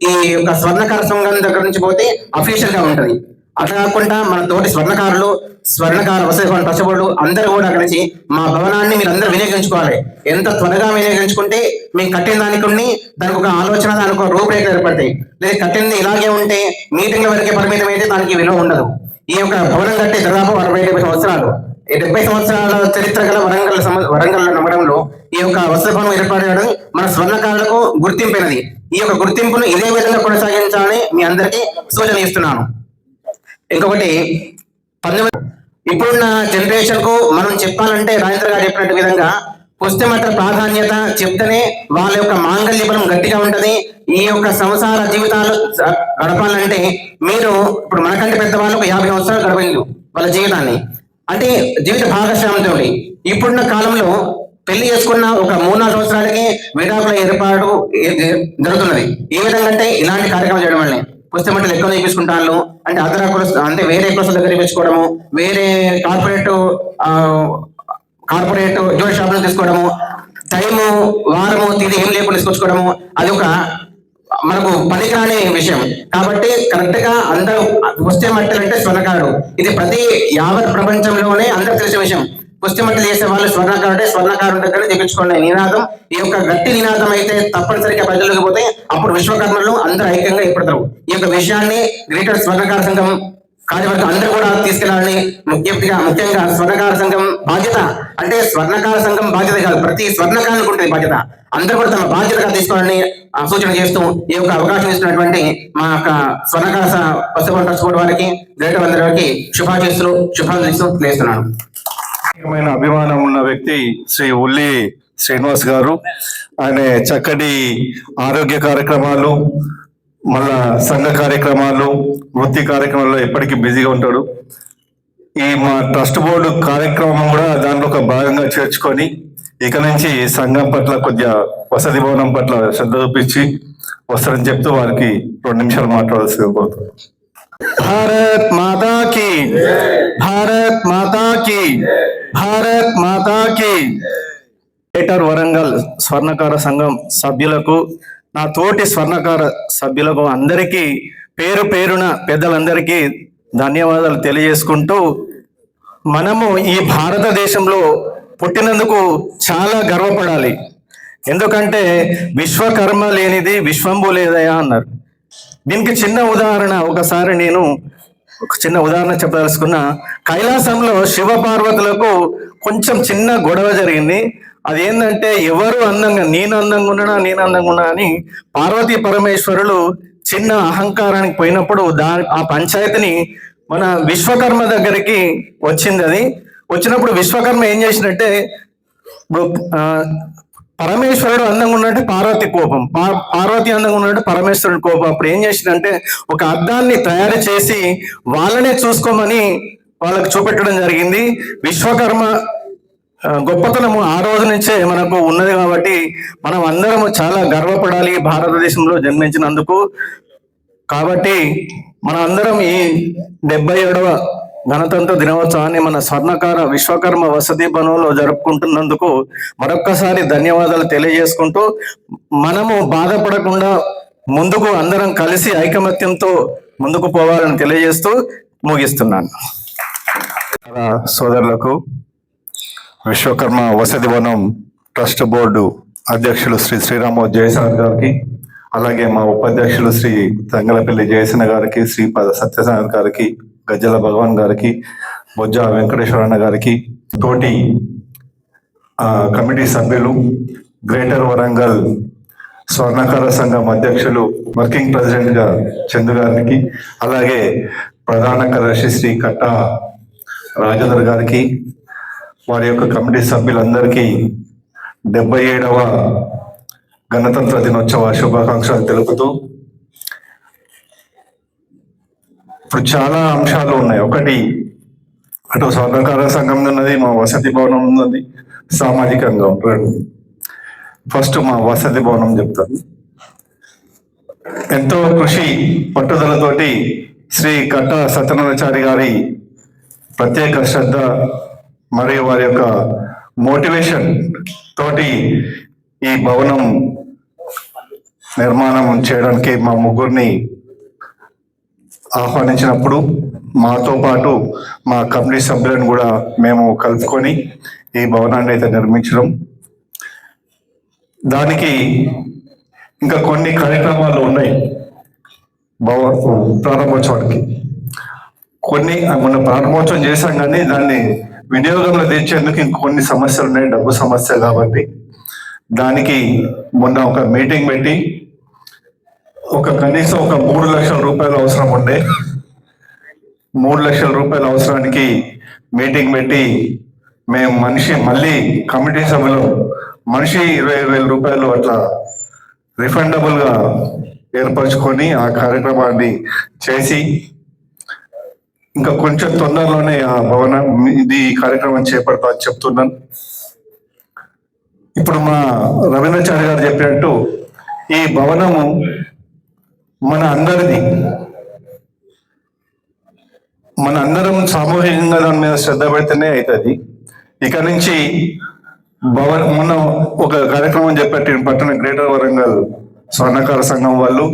ఈ యొక్క స్వర్ణకార సంఘం దగ్గర నుంచి పోతే అఫీషియల్ గా ఉంటుంది. అట్లా కాకుండా మన తోటి స్వర్ణకార వసతి భవన ట్రస్ట్ బోర్డు అందరూ కూడా అక్కడి నుంచి మా భవనాన్ని మీరు అందరూ వినియోగించుకోవాలి. ఎంత త్వరగా వినియోగించుకుంటే మేము కట్టిన దానికి ఒక ఆలోచన, దానికి ఒక రూపురేఖ ఏర్పడతాయి. లేదా కట్టింది ఇలాగే ఉంటే మీటింగ్ల వరకే పరిమితం అయితే దానికి విలువ ఉండదు. ఈ యొక్క భవనం కట్టి దాదాపు 60-70 సంవత్సరాలు, 70 సంవత్సరాల చరిత్ర గల వరంగల్ నగరంలో ఈ యొక్క వసతి భవనం ఏర్పాటు చేయడం మన స్వర్ణకారులకు గుర్తింపినది. ఈ యొక్క గుర్తింపును ఇదే విధంగా కొనసాగించాలని మీ అందరికీ సూచన ఇస్తున్నాను. ఇంకొకటి, ఇప్పుడున్న జనరేషన్ కు మనం చెప్పాలంటే రాజేంద్ర గారు చెప్పినట్టు విధంగా పుస్తమత ప్రాధాన్యత చెప్తేనే వాళ్ళ యొక్క మాంగళ్య బలం గట్టిగా ఉంటది. ఈ యొక్క సంసార జీవితాలు గడపాలంటే మీరు ఇప్పుడు మనకంటే పెద్దవాళ్ళు 50 సంవత్సరాలు గడపలేదు వాళ్ళ జీవితాన్ని, అంటే జీవిత భాగస్వామ్యంతో. ఇప్పుడున్న కాలంలో పెళ్లి చేసుకున్న ఒక 3-4 సంవత్సరాలకి విడాకుల ఏర్పాటు జరుగుతున్నది. ఏ విధంగా అంటే ఇలాంటి కార్యక్రమం చేయడం వల్లనే పుస్తమట్టలు ఎక్కువ నేర్పించుకుంటాను, అంటే అదర్ కులస్ అంటే వేరే కులసుల దగ్గర నేర్పించుకోవడము, వేరే కార్పొరేట్ జ్యువెలరీ షాప్ లో తీసుకోవడము, టైము వారము తిది ఏం లేకుండా తీసుకొచ్చుకోవడము, అది ఒక మనకు పనికిరాని విషయం. కాబట్టి కరెక్ట్ గా అందరూ పుస్తమట్టలు అంటే స్వర్ణకారుడు, ఇది ప్రతి యావత్ ప్రపంచంలోనే అందరూ తెలిసిన విషయం. పుష్టిమంటలు చేసే వాళ్ళు స్వర్ణకారుడే, స్వర్ణకారుడి దగ్గర తెప్పించుకోండి నినాదం. ఈ యొక్క గట్టి నినాదం అయితే తప్పనిసరిగా ప్రజలకు పోతే అప్పుడు విశ్వకర్మలు అందరూ ఐక్యంగా ఏర్పడతారు. ఈ యొక్క విషయాన్ని గ్రేటర్ స్వర్ణకార సంఘం కార్యవర్గం అందరూ కూడా తీసుకెళ్లాలని ముఖ్యంగా స్వర్ణకార సంఘం బాధ్యత. అంటే స్వర్ణకార సంఘం బాధ్యత కాదు, ప్రతి స్వర్ణకారునికి ఉంటుంది బాధ్యత. అందరూ కూడా తమ బాధ్యతగా తీసుకోవాలని సూచన చేస్తూ ఈ యొక్క అవకాశం ఇస్తున్నటువంటి మా యొక్క స్వర్ణకార పసుపు ట్రస్ట్ బోర్డు వారికి, గ్రేటర్ అందరికి శుభాశీస్సులు తెలియజేస్తున్నాను. అభిమానం ఉన్న వ్యక్తి శ్రీ ఉల్లి శ్రీనివాస్ గారు. ఆయన చక్కటి ఆరోగ్య కార్యక్రమాలు, మళ్ళా సంఘ కార్యక్రమాలు, వృత్తి కార్యక్రమాల్లో ఎప్పటికీ బిజీగా ఉంటాడు. ఈ మా ట్రస్ట్ బోర్డు కార్యక్రమం కూడా దాంట్లో ఒక భాగంగా చేర్చుకొని ఇక నుంచి సంఘం పట్ల కొద్దిగా వసతి భవనం పట్ల శ్రద్ధ చూపించి వస్తారని చెప్తూ వారికి 2 నిమిషాలు మాట్లాడాల్సి కోరుతున్నాను. భారత్ మాతా కీ, భారత్ మాతా కీ, భారత్ మాతా కీ. గ్రేటర్ వరంగల్ స్వర్ణకార సంఘం సభ్యులకు, నా తోటి స్వర్ణకార సభ్యులకు అందరికీ పేరు పేరున పెద్దలందరికీ ధన్యవాదాలు తెలియజేసుకుంటూ, మనము ఈ భారతదేశంలో పుట్టినందుకు చాలా గర్వపడాలి. ఎందుకంటే విశ్వకర్మ లేనిది విశ్వంబు లేదయా అన్నారు. దీనికి చిన్న ఉదాహరణ, ఒకసారి నేను ఒక చిన్న ఉదాహరణ చెప్పదలుచుకున్న. కైలాసంలో శివ పార్వతులకు కొంచెం చిన్న గొడవ జరిగింది. అదేంటంటే ఎవరు అందంగా, నేను అందంగా ఉన్నా అని పార్వతీ పరమేశ్వరులు చిన్న అహంకారానికి పోయినప్పుడు ఆ పంచాయతీని మన విశ్వకర్మ దగ్గరికి వచ్చింది. అది వచ్చినప్పుడు విశ్వకర్మ ఏం చేసినట్టే, ఇప్పుడు పరమేశ్వరుడు అందంగా ఉన్నట్టు పార్వతి కోపం, పార్వతి అందంగా ఉన్నట్టు పరమేశ్వరుడు కోపం. అప్పుడు ఏం చేసిందంటే ఒక అద్దాన్ని తయారు చేసి వాళ్ళనే చూసుకోమని వాళ్ళకి చూపెట్టడం జరిగింది. విశ్వకర్మ గొప్పతనము ఆ రోజు నుంచే మనకు ఉన్నది. కాబట్టి మనం అందరము చాలా గర్వపడాలి భారతదేశంలో జన్మించినందుకు. కాబట్టి మనం అందరం ఈ 77వ గణతంత్ర దినోత్సవాన్ని మన స్వర్ణకార విశ్వకర్మ వసతి భవనంలో జరుపుకుంటున్నందుకు మరొక్కసారి ధన్యవాదాలు తెలియజేసుకుంటూ, మనము బాధపడకుండా ముందుకు అందరం కలిసి ఐకమత్యంతో ముందుకు పోవాలని తెలియజేస్తూ ముగిస్తున్నాను. సోదరులకు, విశ్వకర్మ వసతి భవనం ట్రస్ట్ బోర్డు అధ్యక్షులు శ్రీ శ్రీరామ జయసార్ గారికి, అలాగే మా ఉపాధ్యక్షులు శ్రీ తంగలపల్లి జయసేన గారికి, శ్రీపాద సత్యసాగర్ గారికి, గజ్జల భగవాన్ గారికి, బొజ్జ వెంకటేశ్వరన్న గారికి, తోటి కమిటీ సభ్యులు, గ్రేటర్ వరంగల్ స్వర్ణకార సంఘం అధ్యక్షులు వర్కింగ్ ప్రెసిడెంట్ గా చందు గారికి, అలాగే ప్రధాన కార్యదర్శి శ్రీ కట్ట రాజేందర్ గారికి, వారి యొక్క కమిటీ సభ్యులందరికీ 77వ గణతంత్ర దినోత్సవ శుభాకాంక్షలు తెలుపుతూ, ఇప్పుడు చాలా అంశాలు ఉన్నాయి. ఒకటి, అటు స్వర్ణకార సంఘం ఉన్నది, మా వసతి భవనం ఉన్నది, సామాజికంగా రెండు. ఫస్ట్ మా వసతి భవనం చెప్తాను. ఎంతో కృషి పట్టుదలతోటి శ్రీ కట్ట సత్యనారాయణాచారి గారి ప్రత్యేక శ్రద్ధ మరియు వారి యొక్క మోటివేషన్ తోటి ఈ భవనం నిర్మాణం చేయడానికి మా ముగ్గురిని ఆహ్వానించినప్పుడు మాతో పాటు మా కమిటీ సభ్యులను కూడా మేము కలుపుకొని ఈ భవనాన్ని అయితే నిర్మించడం. దానికి ఇంకా కొన్ని కార్యక్రమాలు ఉన్నాయి. ప్రారంభోత్సవానికి కొన్ని మొన్న ప్రారంభోత్సవం చేశాం, కానీ దాన్ని వినియోగంలో తెచ్చేందుకు ఇంకొన్ని సమస్యలు ఉన్నాయి, డబ్బు సమస్య. కాబట్టి దానికి మొన్న ఒక మీటింగ్ పెట్టి కనీసం 3 లక్షల రూపాయలు అవసరం ఉండే, 3 లక్షల రూపాయల అవసరానికి మీటింగ్ పెట్టి మేము మళ్ళీ కమిటీ సభలో మనిషి 25,000 రూపాయలు అట్లా రిఫండబుల్ గా ఏర్పరచుకొని ఆ కార్యక్రమాన్ని చేసి, ఇంకా కొంచెం తొందరలోనే ఆ భవనం ఇది కార్యక్రమం చేపడతా అని చెప్తున్నాను. ఇప్పుడు మా రవీంద్రచారి గారు చెప్పినట్టు ఈ భవనము మన అందరిది, మన అందరం సామూహికంగా దాని మీద శ్రద్ధ పెడితేనే అవుతుంది. ఇక నుంచి మొన్న ఒక కార్యక్రమం చెప్పారు పట్టణ గ్రేటర్ వరంగల్ స్వర్ణకార సంఘం వాళ్ళు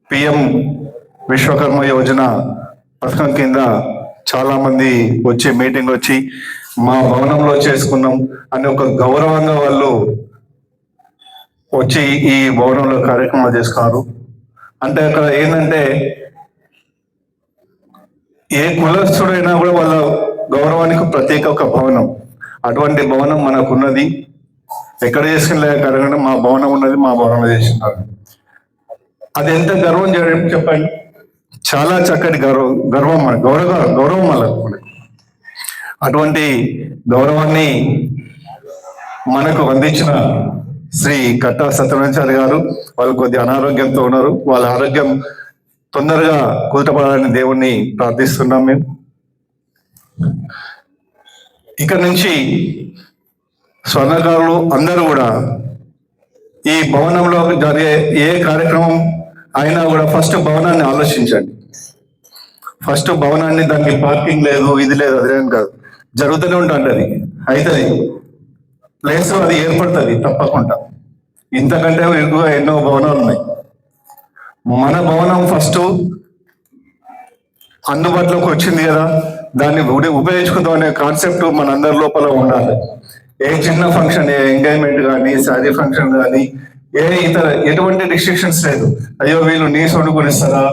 పిఎం విశ్వకర్మ యోజన పథకం కింద చాలా మంది మీటింగ్ వచ్చి మా భవనంలో చేసుకున్నాం అని ఒక గౌరవంగా వాళ్ళు వచ్చి ఈ భవనంలో కార్యక్రమాలు చేసుకున్నారు. అంటే అక్కడ ఏంటంటే ఏ కులస్తుడైనా కూడా వాళ్ళ గౌరవానికి ప్రత్యేక ఒక భవనం, అటువంటి భవనం మనకున్నది. ఎక్కడ చేసుకునే కార్యక్రమం మా భవనం ఉన్నది, మా భవనంలో చేస్తున్నారు. అది ఎంత గర్వం చేయడం చెప్పండి. చాలా చక్కటి గర్వం మనకు. అటువంటి గౌరవాన్ని మనకు అందించిన శ్రీ కట్టా సత్యనారాయణ గారు, వాళ్ళు కొద్ది అనారోగ్యంతో ఉన్నారు. వాళ్ళ ఆరోగ్యం తొందరగా కుదుటపడాలని దేవుణ్ణి ప్రార్థిస్తున్నాం. మేము ఇక్కడ నుంచి స్వర్ణకారులు అందరూ కూడా ఈ భవనంలో జరిగే ఏ కార్యక్రమం అయినా కూడా ఫస్ట్ భవనాన్ని ఆలోచించండి. ఫస్ట్ భవనాన్ని, దానికి పార్కింగ్ లేదు, ఇది లేదు, అదేం కాదు, జరుగుతూనే ఉంటుంది, అవుతుంది, ప్లేస్ అది ఏర్పడుతుంది తప్పకుండా. ఇంతకంటే ఎక్కువ ఎన్నో భవనాలు ఉన్నాయి. మన భవనం ఫస్ట్ అందుబాటులోకి వచ్చింది కదా, దాన్ని ఉపయోగించుకుందాం అనే కాన్సెప్ట్ మన అందరి లోపల ఉండాలి. ఏ చిన్న ఫంక్షన్, ఏ ఎంగేజ్మెంట్ కానీ, శారీ ఫంక్షన్ కానీ, ఏ ఇతర ఎటువంటి రిస్ట్రిక్షన్స్ లేదు. అయ్యో వీళ్ళు నీ సొండు కొనిస్తారా,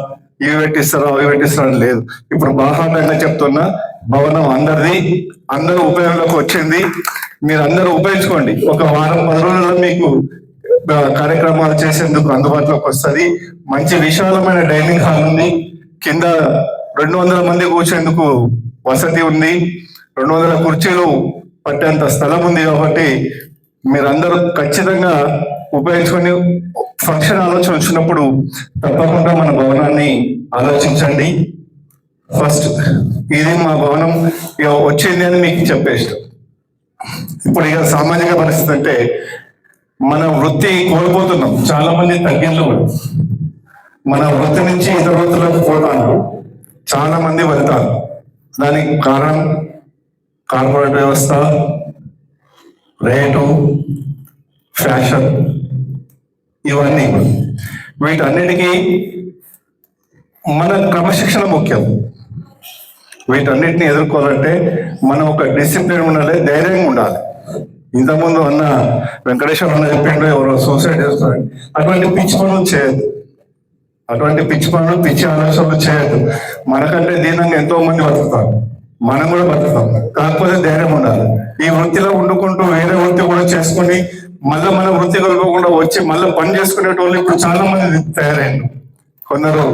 ఇవి పెట్టిస్తారా, అవి పెట్టిస్తారా అని లేదు. ఇప్పుడు బాహాటంగా చెప్తున్నా, భవనం అందరిది, అందరూ ఉపయోగంలోకి వచ్చింది. మీరు అందరూ ఉపయోగించుకోండి. ఒక వారం 10 రోజుల్లో మీకు కార్యక్రమాలు చేసేందుకు అందుబాటులోకి వస్తుంది. మంచి విశాలమైన డైనింగ్ హాల్ ఉంది. కింద 200 మంది కూర్చేందుకు వసతి ఉంది. 200 కుర్చీలు పట్టేంత స్థలం ఉంది. కాబట్టి మీరందరూ ఖచ్చితంగా ఉపయోగించుకొని ఫంక్షన్ ఆలోచన వచ్చినప్పుడు తప్పకుండా మన భవనాన్ని ఆలోచించండి. ఫస్ట్ ఇది మా భవనం ఇక వచ్చింది అని మీకు చెప్పేసి, ఇప్పుడు ఇక సామాజిక పరిస్థితి అంటే మన వృత్తి కోల్పోతున్నాం. చాలా మంది తగ్గిళ్ళు మన వృత్తి నుంచి ఇతర వృత్తులకు పోతాను, చాలా మంది వెళ్తారు. దానికి కారణం కార్పొరేట్ వ్యవస్థ, రేటు, ఫ్యాషన్, ఇవన్నీ. వీటన్నిటికీ మన క్రమశిక్షణ ముఖ్యం. వీటన్నిటిని ఎదుర్కోవాలంటే మనం ఒక డిసిప్లిన్ ఉండాలి, ధైర్యంగా ఉండాలి. ఇంతకుముందు అన్న వెంకటేశ్వర అన్న చెప్పిండు, ఎవరో సూసైడ్ చేస్తారు, అటువంటి పిచ్చి పనులు చేయొద్దు. అటువంటి పిచ్చి పనులు, పిచ్చి ఆలోచనలు చేయొద్దు. మనకంటే దీనంగా ఎంతో మంది బతుకుతారు, మనం కూడా బతుకుతాం. కాకపోతే ధైర్యం ఉండాలి. ఈ వృత్తిలో వండుకుంటూ వేరే వృత్తి కూడా చేసుకుని మళ్ళీ మన వృత్తి కలుపుకుండా వచ్చి మళ్ళీ పని చేసుకునేటోళ్ళు ఇప్పుడు చాలా మంది తయారైంది. కొందరు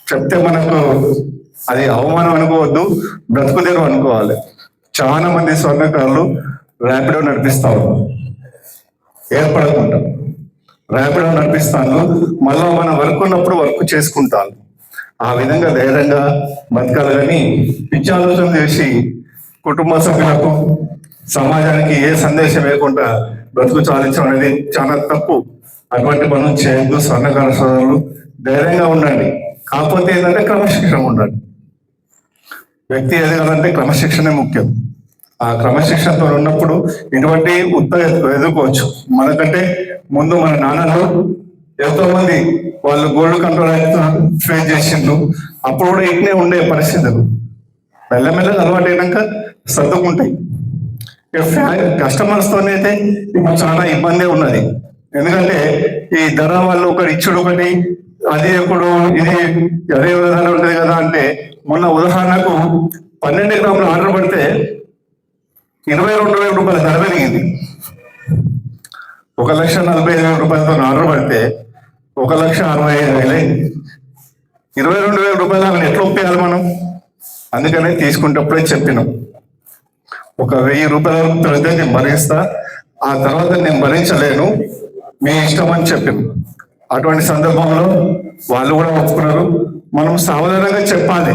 చెప్తే మనకు అది అవమానం అనుకోవద్దు, బ్రతుకుదేరు అనుకోవాలి. చాలా మంది స్వర్ణకారులు ర్యాపిడో నడిపిస్తారు, ఏర్పడకుండా ర్యాపిడో నడిపిస్తాను, మళ్ళా మన వర్క్ ఉన్నప్పుడు వర్క్ చేసుకుంటాను. ఆ విధంగా ధైర్యంగా బతకాలి. కానీ పిచ్చి ఆలోచన చేసి కుటుంబ సభ్యులకు, సమాజానికి ఏ సందేశం లేకుండా బ్రతుకు చాలించడం అనేది చాలా తప్పు. అటువంటి పనులు చేయొద్దు. స్వర్ణకార సోదరులు ధైర్యంగా ఉండండి. కాకపోతే ఏంటంటే క్రమశిక్షణ ఉండండి. వ్యక్తి ఎదగాలంటే క్రమశిక్షణే ముఖ్యం. ఆ క్రమశిక్షణతో ఉన్నప్పుడు ఇటువంటి ఎదుర్కోవచ్చు. మనకంటే ముందు మన నాన్నలు ఎంతో మంది వాళ్ళు గోల్డ్ కంట్రోల్ ఫేస్ చేసిండ్రు. అప్పుడు కూడా ఇట్నే ఉండే పరిస్థితులు మెల్లమెల్లగా అలవాటు అయినాక సర్దుకుంటాయి. కస్టమర్స్ తోనైతే ఇప్పుడు చాలా ఇబ్బంది ఉన్నది. ఎందుకంటే ఈ ధర వాళ్ళు ఒకటి ఇచ్చుడు ఒకటి, అది ఎప్పుడు ఇది అదే విధానం ఉంటుంది కదా. అంటే మొన్న ఉదాహరణకు 12 గ్రాములు ఆర్డర్ పడితే 22,000 రూపాయల ధర పెరిగింది. 1,45,000 రూపాయలతో ఆర్డర్ పడితే 1,65,000 అయింది. 22,000 రూపాయలు ఆమెను ఎట్లా ఒప్పేయాలి మనం? అందుకనే తీసుకుంటప్పుడే చెప్పినాం, 1,000 రూపాయల తర్వాత నేను భరిస్తా, ఆ తర్వాత నేను భరించలేను, మీ ఇష్టం అని చెప్పాను. అటువంటి సందర్భంలో వాళ్ళు కూడా ఒప్పుకున్నారు. మనం సావధానంగా చెప్పాలి.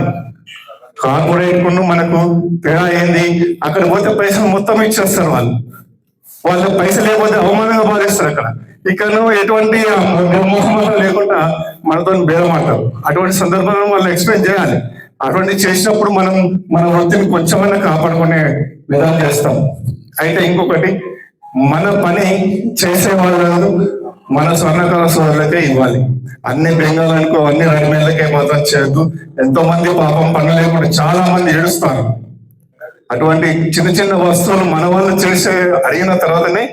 కార్పొరేట్ కు మనకు తేడా ఏంది? అక్కడ పోతే పైసలు మొత్తం ఇచ్చేస్తారు వాళ్ళు. వాళ్ళకి పైసలు లేకపోతే అవమానంగా భావిస్తారు. ఇక్కడ ఎటువంటి లేకుండా మనతో బేరమాడతారు. అటువంటి సందర్భంలో వాళ్ళు ఎక్స్ప్లెయిన్ చేయాలి. అటువంటి చేసినప్పుడు మనం మన వృత్తిని కొంచెమైనా కాపాడుకునే విధానం చేస్తాం. అయితే ఇంకొకటి, మన పని చేసే వాళ్ళు మన స్వర్ణకార సోదరులకే ఇవ్వాలి. అన్ని బెంగాలనుకో, అన్ని రెడీమేడ్లకే మాత్రం చేయొద్దు. ఎంతో మంది పాపం పని లేకుండా చాలా మంది ఏడుస్తారు. అటువంటి చిన్న చిన్న వస్తువులు మన వాళ్ళు చేసే అడిగిన తర్వాతనే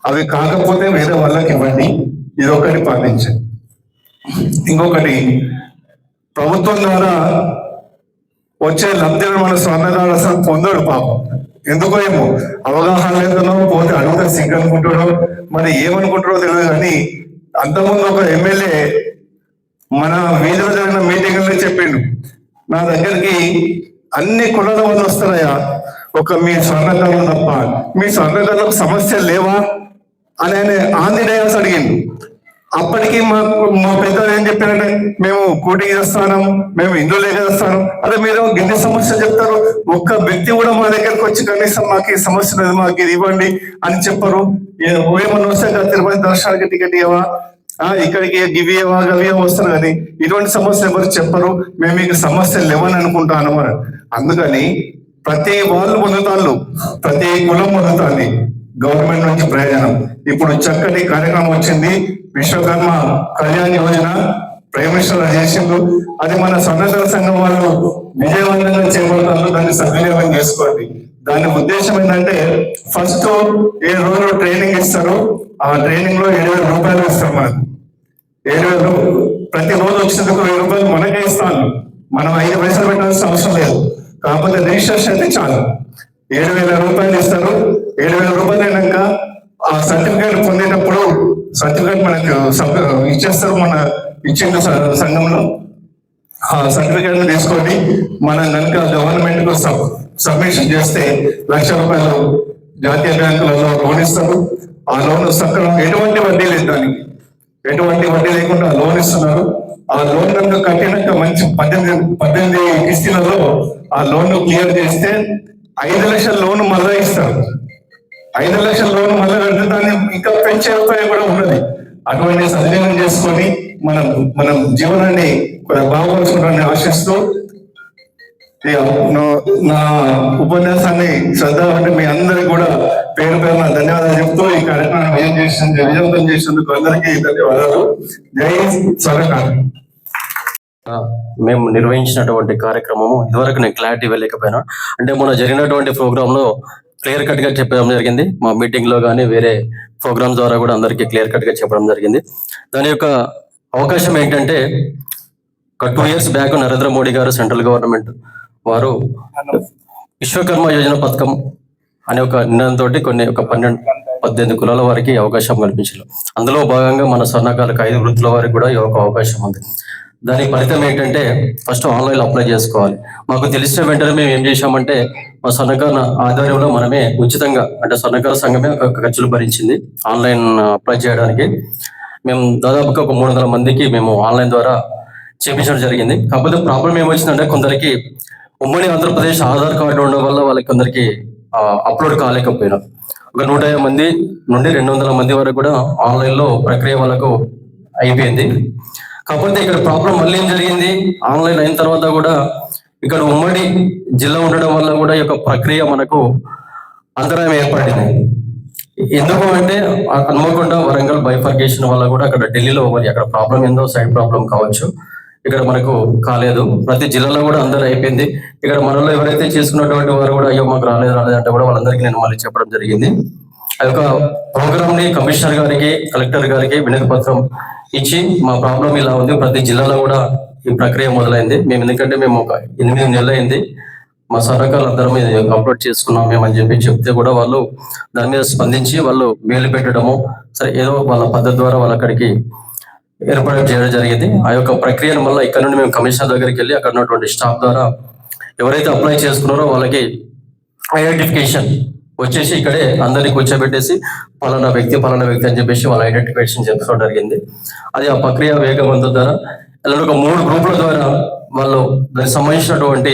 అవి కాకపోతే వేరే వాళ్ళకి ఇవ్వండి. ఇది ఒకటి పాటించండి. ఇంకొకటి, ప్రభుత్వం ద్వారా వచ్చే లబ్ధిని మన స్వర్ణకారుడు అసలు పొందడు పాపం. ఎందుకో ఏమో అవగాహన లేదనో పోతే అడుగుతా సింక్ అనుకుంటాడో మరి ఏమనుకుంటాడో తెలియదు. కానీ అంతకుముందు ఒక ఎమ్మెల్యే మన వీధిలో జరిగిన మీటింగ్లో చెప్పిండు, నా దగ్గరికి అన్ని కులాల వాళ్ళు వస్తారయ్యా, ఒక మీ స్వర్ణకారులు తప్ప. మీ స్వర్ణకారులకు సమస్యలు లేవా అని ఆయన ఆంజనేయస్ అడిగిండు. అప్పటికి మా పెద్దలు ఏం చెప్పారంటే, మేము కూటికి చేస్తాను, మేము ఇండ్లు లేకేస్తాను. అదే మీరు గిన్నె సమస్యలు చెప్తారు, ఒక్క వ్యక్తి కూడా మా దగ్గరకు వచ్చి కనీసం మాకు ఈ సమస్య లేదు, మాకు ఇది ఇవ్వండి అని చెప్పరు. ఏమన్నా వస్తే తిరుపతి దర్శనానికి టికెట్ ఇవ్వవా, ఇక్కడికి గివియవా గవియవా వస్తారు. కానీ ఇటువంటి సమస్యలు ఎవరు చెప్పరు, మేము మీకు సమస్యలు లేవని అనుకుంటాను. అందుకని ప్రతి వాళ్ళు పొందుతాళ్ళు, ప్రతి కులం పొందుతాంది గవర్నమెంట్ నుంచి ప్రయోజనం. ఇప్పుడు చక్కటి కార్యక్రమం వచ్చింది, విశ్వకర్మ కళ్యాణ్ యోజన ప్రైమ్ మినిస్టర్ చేసిండ్రు. అది మన స్వర్ణకార సంఘం వాళ్ళు విజయవంతంగా చేపడతారు. దాన్ని సద్వినియోగం చేసుకోండి. దాని ఉద్దేశం ఏంటంటే, ఫస్ట్ 7 రోజులు ట్రైనింగ్ ఇస్తారు. ఆ ట్రైనింగ్ లో 7,000 రూపాయలు ఇస్తారు. మనకు 7,000 ప్రతి రోజు వచ్చినందుకు 1,000 రూపాయలు మనకే ఇస్తాను. మనం 5 పైసలు పెట్టాల్సిన అవసరం లేదు. కాకపోతే రిజిస్ట్రేషన్ అయితే చాలు. 7,000 రూపాయలు ఇస్తారు. 7,000 రూపాయలు అయినాక ఆ సర్టిఫికేట్ పొందేటప్పుడు సర్టిఫికేట్ మనకు ఇచ్చేస్తారు. మన ఇచ్చిన సంఘంలో ఆ సర్టిఫికేట్ తీసుకొని మనం కనుక గవర్నమెంట్ కు సబ్మిషన్ చేస్తే 1,00,000 రూపాయలు జాతీయ బ్యాంకులలో లోన్ ఇస్తారు. ఆ లోన్ సక్రమం, ఎటువంటి వడ్డీ లేదు, దానికి ఎటువంటి వడ్డీ లేకుండా లోన్ ఇస్తున్నారు. ఆ లోన్ కనుక కట్టినాక మంచి 18 కిస్తీలలో ఆ లోన్ క్లియర్ చేస్తే 5 లక్షల లోన్ మళ్ళా ఇస్తారు. 5 లక్షల లోన్ మళ్ళా కడితే దాన్ని ఇంకా పెంచే ఉపాయం కూడా ఉన్నది. అటువంటి సద్వినియోగం చేసుకొని మనం జీవనాన్ని బాగుపరుచుకుంటామని ఆశిస్తూ నా ఉపన్యాసాన్ని శ్రద్ధ అంటే మీ అందరికి కూడా పేరు పేరు నా ధన్యవాదాలు చెప్తూ ఈ కార్యక్రమం విజయవంతం చేసినందుకు అందరికీ ధన్యవాదాలు. జై స్వర్ణకారు. మేము నిర్వహించినటువంటి కార్యక్రమము ఇదివరకు నేను క్లారిటీ ఇవ్వలేకపోయినా, అంటే మొన్న జరిగినటువంటి ప్రోగ్రామ్ లో క్లియర్ కట్ గా చెప్పడం జరిగింది. మా మీటింగ్ లో కానీ వేరే ప్రోగ్రామ్ ద్వారా కూడా అందరికీ క్లియర్ కట్ గా చెప్పడం జరిగింది. దాని యొక్క అవకాశం ఏంటంటే, ఒక 2 years బ్యాక్ నరేంద్ర మోడీ గారు సెంట్రల్ గవర్నమెంట్ వారు విశ్వకర్మ యోజన పథకం అనే ఒక నిర్ణయంతో ఒక 12-18 కులాల వారికి అవకాశం కల్పించారు. అందులో భాగంగా మన స్వర్ణకారులకు 5 వృత్తుల వారికి కూడా ఈ ఒక అవకాశం ఉంది. దాని ఫలితం ఏంటంటే, ఫస్ట్ ఆన్లైన్ అప్లై చేసుకోవాలి. మాకు తెలిసిన వెంటనే మేము ఏం చేశామంటే, మా స్వర్ణకార ఆధ్వర్యంలో మనమే ఉచితంగా, అంటే స్వర్ణకార సంఘమే ఖర్చులు భరించింది ఆన్లైన్ అప్లై చేయడానికి. మేము దాదాపుగా ఒక 300 మందికి మేము ఆన్లైన్ ద్వారా చేపించడం జరిగింది. కాకపోతే ప్రాబ్లం ఏమొచ్చిందంటే, కొందరికి ఉమ్మడి ఆంధ్రప్రదేశ్ ఆధార్ కార్డు ఉండడం వల్ల వాళ్ళకి కొందరికి అప్లోడ్ కాలేకపోయినా, ఒక 150 మంది నుండి 200 మంది వరకు కూడా ఆన్లైన్ లో ప్రక్రియ వాళ్ళకు అయిపోయింది. కాకపోతే ఇక్కడ ప్రాబ్లం మళ్ళీ ఏం జరిగింది, ఆన్లైన్ అయిన తర్వాత కూడా ఇక్కడ ఉమ్మడి జిల్లా ఉండడం వల్ల కూడా ఈ యొక్క ప్రక్రియ మనకు అంతరాయం ఏర్పడింది. ఎందుకు అంటే, హన్మకొండ వరంగల్ బైఫర్కేషన్ వల్ల కూడా అక్కడ ఢిల్లీలో మరి అక్కడ ప్రాబ్లం ఏందో సైడ్ ప్రాబ్లం కావచ్చు, ఇక్కడ మనకు కాలేదు. ప్రతి జిల్లాలో కూడా అందరూ అయిపోయింది. ఇక్కడ మనలో ఎవరైతే చేసుకున్నటువంటి వారు కూడా అయ్యో మాకు రాలేదు అంటే కూడా వాళ్ళందరికీ నేను మళ్ళీ చెప్పడం జరిగింది. ఆ యొక్క ప్రోగ్రామ్ ని కమిషనర్ గారికి, కలెక్టర్ గారికి వినతి పత్రం ఇచ్చి మా ప్రాబ్లం ఇలా ఉంది, ప్రతి జిల్లాలో కూడా ఈ ప్రక్రియ మొదలైంది. ఎందుకంటే మేము ఒక 8 నెలలు అయింది మా సర్కారు అందరం అప్లోడ్ చేసుకున్నాం మేమని చెప్తే కూడా వాళ్ళు దాని మీద స్పందించి వాళ్ళు మేలు పెట్టడము, సరే ఏదో వాళ్ళ పద్ధతి ద్వారా వాళ్ళు అక్కడికి ఏర్పాటు చేయడం జరిగింది. ఆ యొక్క ప్రక్రియను మళ్ళీ ఇక్కడ నుండి మేము కమిషనర్ దగ్గరికి వెళ్ళి అక్కడ ఉన్నటువంటి స్టాఫ్ ద్వారా ఎవరైతే అప్లై చేసుకున్నారో వాళ్ళకి ఐడెంటిఫికేషన్ వచ్చేసి ఇక్కడే అందరినీ కూర్చోబెట్టేసి పలానా వ్యక్తి అని చెప్పేసి వాళ్ళ ఐడెంటిఫికేషన్ చేసుకోవడం జరిగింది. అది ఆ ప్రక్రియ వేగవంతం ద్వారా ఇలా ఒక 3 గ్రూపుల ద్వారా వాళ్ళు దానికి సంబంధించినటువంటి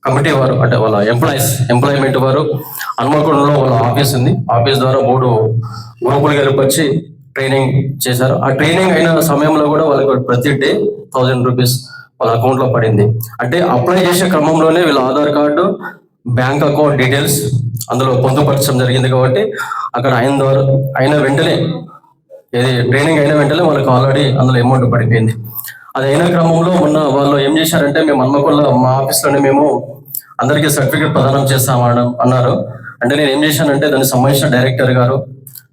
కమిటీ వారు, అంటే వాళ్ళ ఎంప్లాయ్మెంట్ వారు హన్మకొండలో వాళ్ళ ఆఫీస్ ఉంది, ఆఫీస్ ద్వారా 3 గ్రూపులు ఏర్పరిచి ట్రైనింగ్ చేశారు. ఆ ట్రైనింగ్ అయిన సమయంలో కూడా వాళ్ళకి ప్రతి డే 1000 రూపీస్ వాళ్ళ అకౌంట్ లో పడింది. అంటే అప్లై చేసే క్రమంలోనే వీళ్ళ Aadhaar card, bank account details అందులో పొందుపరచడం జరిగింది. కాబట్టి అక్కడ అయిన వెంటనే ట్రైనింగ్ అయిన వెంటనే వాళ్ళకి ఆల్రెడీ అందులో అమౌంట్ పడిపోయింది. అది అయిన క్రమంలో మొన్న వాళ్ళు ఏం చేశారంటే, మేము హన్మకొండ మా ఆఫీస్లోనే మేము అందరికీ సర్టిఫికేట్ ప్రదానం చేస్తామని అన్నారు. అంటే నేను ఏం చేశానంటే దానికి సంబంధించిన డైరెక్టర్ గారు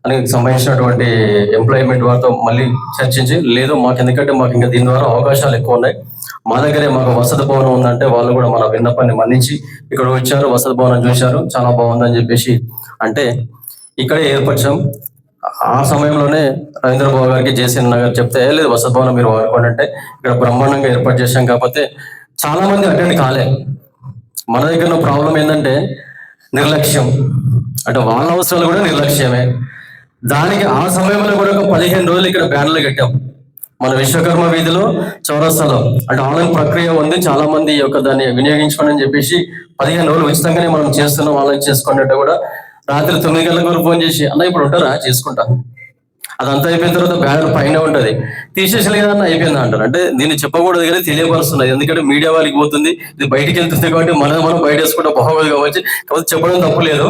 దానికి సంబంధించినటువంటి ఎంప్లాయ్మెంట్ వారితో మళ్ళీ చర్చించి, లేదు మాకు ఎందుకంటే మాకు ఇంకా దీని ద్వారా అవకాశాలు ఎక్కువ ఉన్నాయి, మా దగ్గరే మాకు వసతి భవనం ఉందంటే వాళ్ళు కూడా మన విన్నపాన్ని మన్నించి ఇక్కడ వచ్చారు, వసతి భవనం చూశారు, చాలా బాగుందని చెప్పేసి అంటే ఇక్కడే ఏర్పరిచాం. ఆ సమయంలోనే రవీంద్రబాబు గారికి జేసీఎన్ గారు చెప్తే, లేదు వసతి భవనం మీరు వాడుకోండి అంటే ఇక్కడ బ్రహ్మాండంగా ఏర్పాటు చేశాం. కాకపోతే చాలా మంది అటెండ్ కాలే. మన దగ్గర ప్రాబ్లం ఏంటంటే నిర్లక్ష్యం, అంటే వాళ్ళ అవసరాలు కూడా నిర్లక్ష్యమే. దానికి ఆ సమయంలో కూడా ఒక 15 రోజులు ఇక్కడ బ్యానర్లు కట్టాం మన విశ్వకర్మ వీధిలో చౌరస్తాలో. అంటే ఆన్లైన్ ప్రక్రియ ఉంది, చాలా మంది ఈ యొక్క దాన్ని వినియోగించుకోండి అని చెప్పేసి 15 రోజులు ఉచితంగానే మనం చేస్తున్నాం. ఆన్లైన్ చేసుకోండి అంటే కూడా రాత్రి 9 గంటల వరకు ఫోన్ చేసి, అన్న ఇప్పుడు ఉంటారా చేసుకుంటా, అదంతా అయిపోయిన తర్వాత బ్యానర్ పైన ఉంటది, తీసేసలేదన్న అయిపోయిందా అంటారు. అంటే దీన్ని చెప్పకూడదు కానీ తెలియపరుస్తున్నది, ఎందుకంటే మీడియా వాళ్ళకి పోతుంది, ఇది బయటికి వెళ్తుంది కాబట్టి మనం బయట వేసుకుంటే బాగోదు కావచ్చు. కాబట్టి చెప్పడం తప్పు లేదు,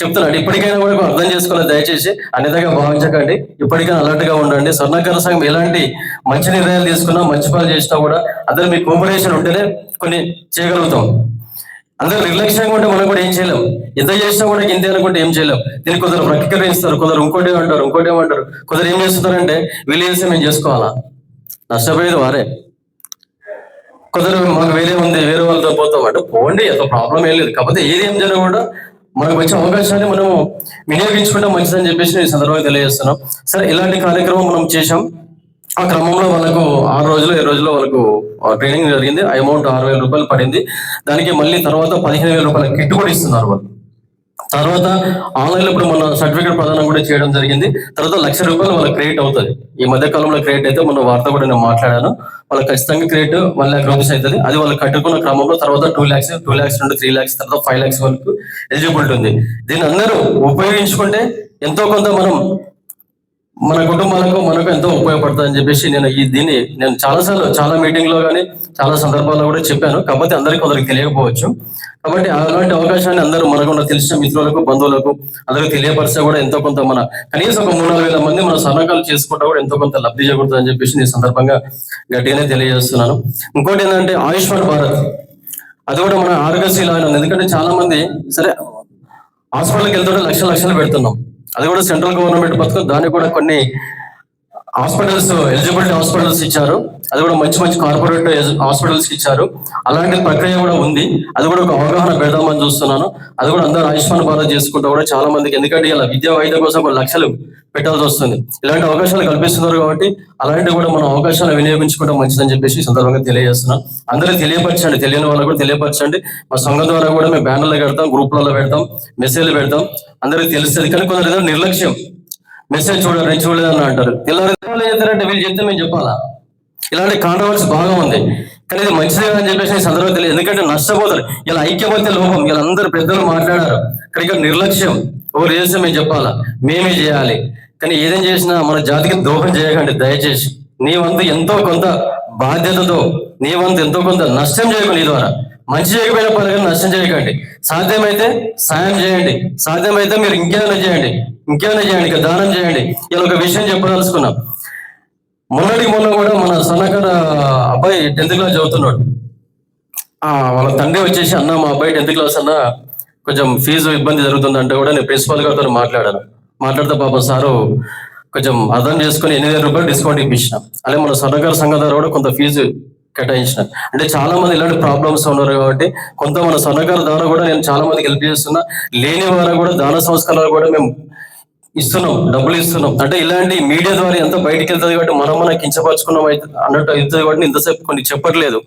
చెప్తున్నాడు. ఇప్పటికైనా కూడా అర్థం చేసుకోవాలి, దయచేసి అన్నితగా భావించకండి. ఇప్పటికైనా అలర్ట్ గా ఉండండి. స్వర్ణకార సంఘం ఎలాంటి మంచి నిర్ణయాలు తీసుకున్నా, మంచి పనులు చేసినా కూడా అందరూ మీ కోఆపరేషన్ ఉంటేనే కొన్ని చేయగలుగుతాం. అందరూ నిర్లక్ష్యంగా ఉంటే మనం కూడా ఏం చేయలేం. ఎంత చేసినా కూడా ఇంతే అనుకుంటే ఏం చేయలేం. దీనికి కొందరు ప్రతిక్రియిస్తారు, కొందరు ఇంకోటి ఏమంటారు, కొందరు ఏం చేస్తున్నారంటే వీళ్ళు చేస్తే మేము చేసుకోవాలా, నష్టపోయేది వారే. కొందరు మాకు వేరే ఉంది, వేరే వాళ్ళతో పోతాం అంటే పోండి, అసలు ప్రాబ్లం ఏం లేదు. కాకపోతే ఏది ఏం జరగకుండా మనకు వచ్చే అవకాశాన్ని మనము వినియోగించుకుంటే మంచిదని చెప్పేసి ఈ సందర్భంగా తెలియజేస్తున్నాం. సరే, ఇలాంటి కార్యక్రమం మనం చేశాం. ఆ క్రమంలో వాళ్ళకు 6 రోజులు 7 రోజుల్లో వాళ్ళకు ట్రైనింగ్ జరిగింది. ఆ అమౌంట్ 6,000 రూపాయలు పడింది. దానికి మళ్ళీ తర్వాత 15,000 రూపాయల కిట్ కూడా ఇస్తున్నారు వాళ్ళు. తర్వాత ఆన్లైన్ లో ఇప్పుడు మన సర్టిఫికేట్ ప్రదానం కూడా చేయడం జరిగింది. తర్వాత 1,00,000 రూపాయలు వాళ్ళకి క్రియేట్ అవుతుంది. ఈ మధ్య కాలంలో క్రియేట్ అయితే మన వార్త కూడా నేను మాట్లాడాను. వాళ్ళకి ఖచ్చితంగా క్రియేట్ 1 lakh రూపీస్ అవుతుంది. అది వాళ్ళు కట్టుకున్న క్రమంలో తర్వాత 2 lakhs, 2 lakhs నుండి 3 lakhs, తర్వాత 5 lakhs వరకు ఎలిజిబిలిటీ ఉంది. దీన్ని అందరూ ఉపయోగించుకుంటే ఎంతో కొంత మన కుటుంబాలకు మనకు ఎంతో ఉపయోగపడుతుందని చెప్పేసి దీన్ని నేను చాలా మీటింగ్ లో కానీ చాలా సందర్భాల్లో కూడా చెప్పాను. కాకపోతే అందరికీ కొందరికి తెలియకపోవచ్చు. కాబట్టి అలాంటి అవకాశాన్ని అందరూ మనకున్న తెలిసిన మిత్రులకు, బంధువులకు అందరికీ తెలియపరిస్తే కూడా ఎంతో కొంత మన కనీసం ఒక 3-4 మంది మన సన్నకాలు చేసుకుంటా కూడా ఎంతో కొంత లబ్ధి చేకూరుతుందని చెప్పేసి నేను సందర్భంగా గట్టిగానే తెలియజేస్తున్నాను. ఇంకోటి ఏంటంటే ఆయుష్మాన్ భారత్, అది కూడా మన ఆరోగ్యశ్రీ లాగా ఉంది. ఎందుకంటే చాలా మంది సరే హాస్పిటల్కి వెళ్తుంటే లక్షలు పెడుతున్నాం. అది కూడా సెంట్రల్ గవర్నమెంట్ పథకం. దానికి కూడా కొన్ని హాస్పిటల్స్ ఎలిజిబిలిటీ హాస్పిటల్స్ ఇచ్చారు. అది కూడా మంచి కార్పొరేట్ హాస్పిటల్స్ ఇచ్చారు. అలాంటి ప్రక్రియ కూడా ఉంది. అది కూడా ఒక అవగాహన పెడదామని చూస్తున్నాను. అది కూడా అందరూ ఆయుష్మాన్ భారత్ చేసుకుంటా కూడా చాలా మందికి, ఎందుకంటే ఇలా విద్యా వైద్యం కోసం 1 లక్షలు పెట్టాల్సి వస్తుంది. ఇలాంటి అవకాశాలు కల్పిస్తున్నారు కాబట్టి అలాంటి కూడా మనం అవకాశాలు వినియోగించుకోవడం మంచిదని చెప్పేసి సందర్భంగా తెలియజేస్తున్నాం. అందరికీ తెలియపరచండి, తెలియని వాళ్ళకు కూడా తెలియపరచండి. మా సంఘం ద్వారా కూడా మేము బ్యానర్లు పెడతాం, గ్రూప్లలో పెడతాం, మెసేజ్లు పెడతాం, అందరికీ తెలుస్తుంది. కానీ కొందరు ఏదో నిర్లక్ష్యం, మెసేజ్ చూడలేదని అంటారు. అంటే వీళ్ళు చెప్తే మేము చెప్పాలా? ఇలాంటి కాంట్రవర్సీ బాగా ఉంది. కానీ ఇది మంచిదే అని చెప్పేసి సందర్భం తెలియదు. ఎందుకంటే నష్టపోతారు. ఇలా ఐక్యమత్య లోపం, ఇలా అందరు పెద్దలు మాట్లాడారు. ఇక్కడ నిర్లక్ష్యం, ఎవరు చేస్తే మేము చెప్పాలా, మేమే చేయాలి. కానీ ఏదేం చేసినా మన జాతికి ద్రోహం చేయకండి దయచేసి. నీ వంతు ఎంతో కొంత బాధ్యతతో, నీ వంతు ఎంతో కొంత నష్టం చేయకండి. నీ ద్వారా మంచి చేయకపోయినా పర్లేదు, నష్టం చేయకండి. సాధ్యమైతే సాయం చేయండి, సాధ్యమైతే మీరు ఇంకేమైనా చేయండి, ఇక దానం చేయండి. ఇలా ఒక విషయం చెప్పదలుచుకున్నాం. మొన్న కూడా మన సన్నకార అబ్బాయి 10th క్లాస్ చదువుతున్నాడు. వాళ్ళ తండ్రి వచ్చేసి, అన్న మా అబ్బాయి 10th క్లాస్ అన్న కొంచెం ఫీజు ఇబ్బంది జరుగుతుందంటే కూడా నేను ప్రిన్సిపాల్ గారితో మాట్లాడితే పాపం సారు కొంచెం అర్థం చేసుకుని 8,000 రూపాయలు డిస్కౌంట్ ఇప్పించిన. అలాగే మన సన్నకార సంఘం ద్వారా కూడా కొంత ఫీజు కేటాయించిన. అంటే చాలా మంది ఇలాంటి ప్రాబ్లమ్స్ ఉన్నారు కాబట్టి కొంత మన సన్నకార ద్వారా కూడా నేను చాలా మందికి హెల్ప్ చేస్తున్నా. లేని వారు కూడా దాన సంస్కారాలు కూడా మేము ఇస్తున్నాం, డబ్బులు ఇస్తున్నాం. అంటే ఇలాంటి మీడియా ద్వారా ఎంత బయటకు వెళ్తుంది కాబట్టి మనం కించపరుచుకున్నాం అన్నట్టు అవుతుంది కాబట్టి ఇంతసేపు కొన్ని చెప్పట్లేదు.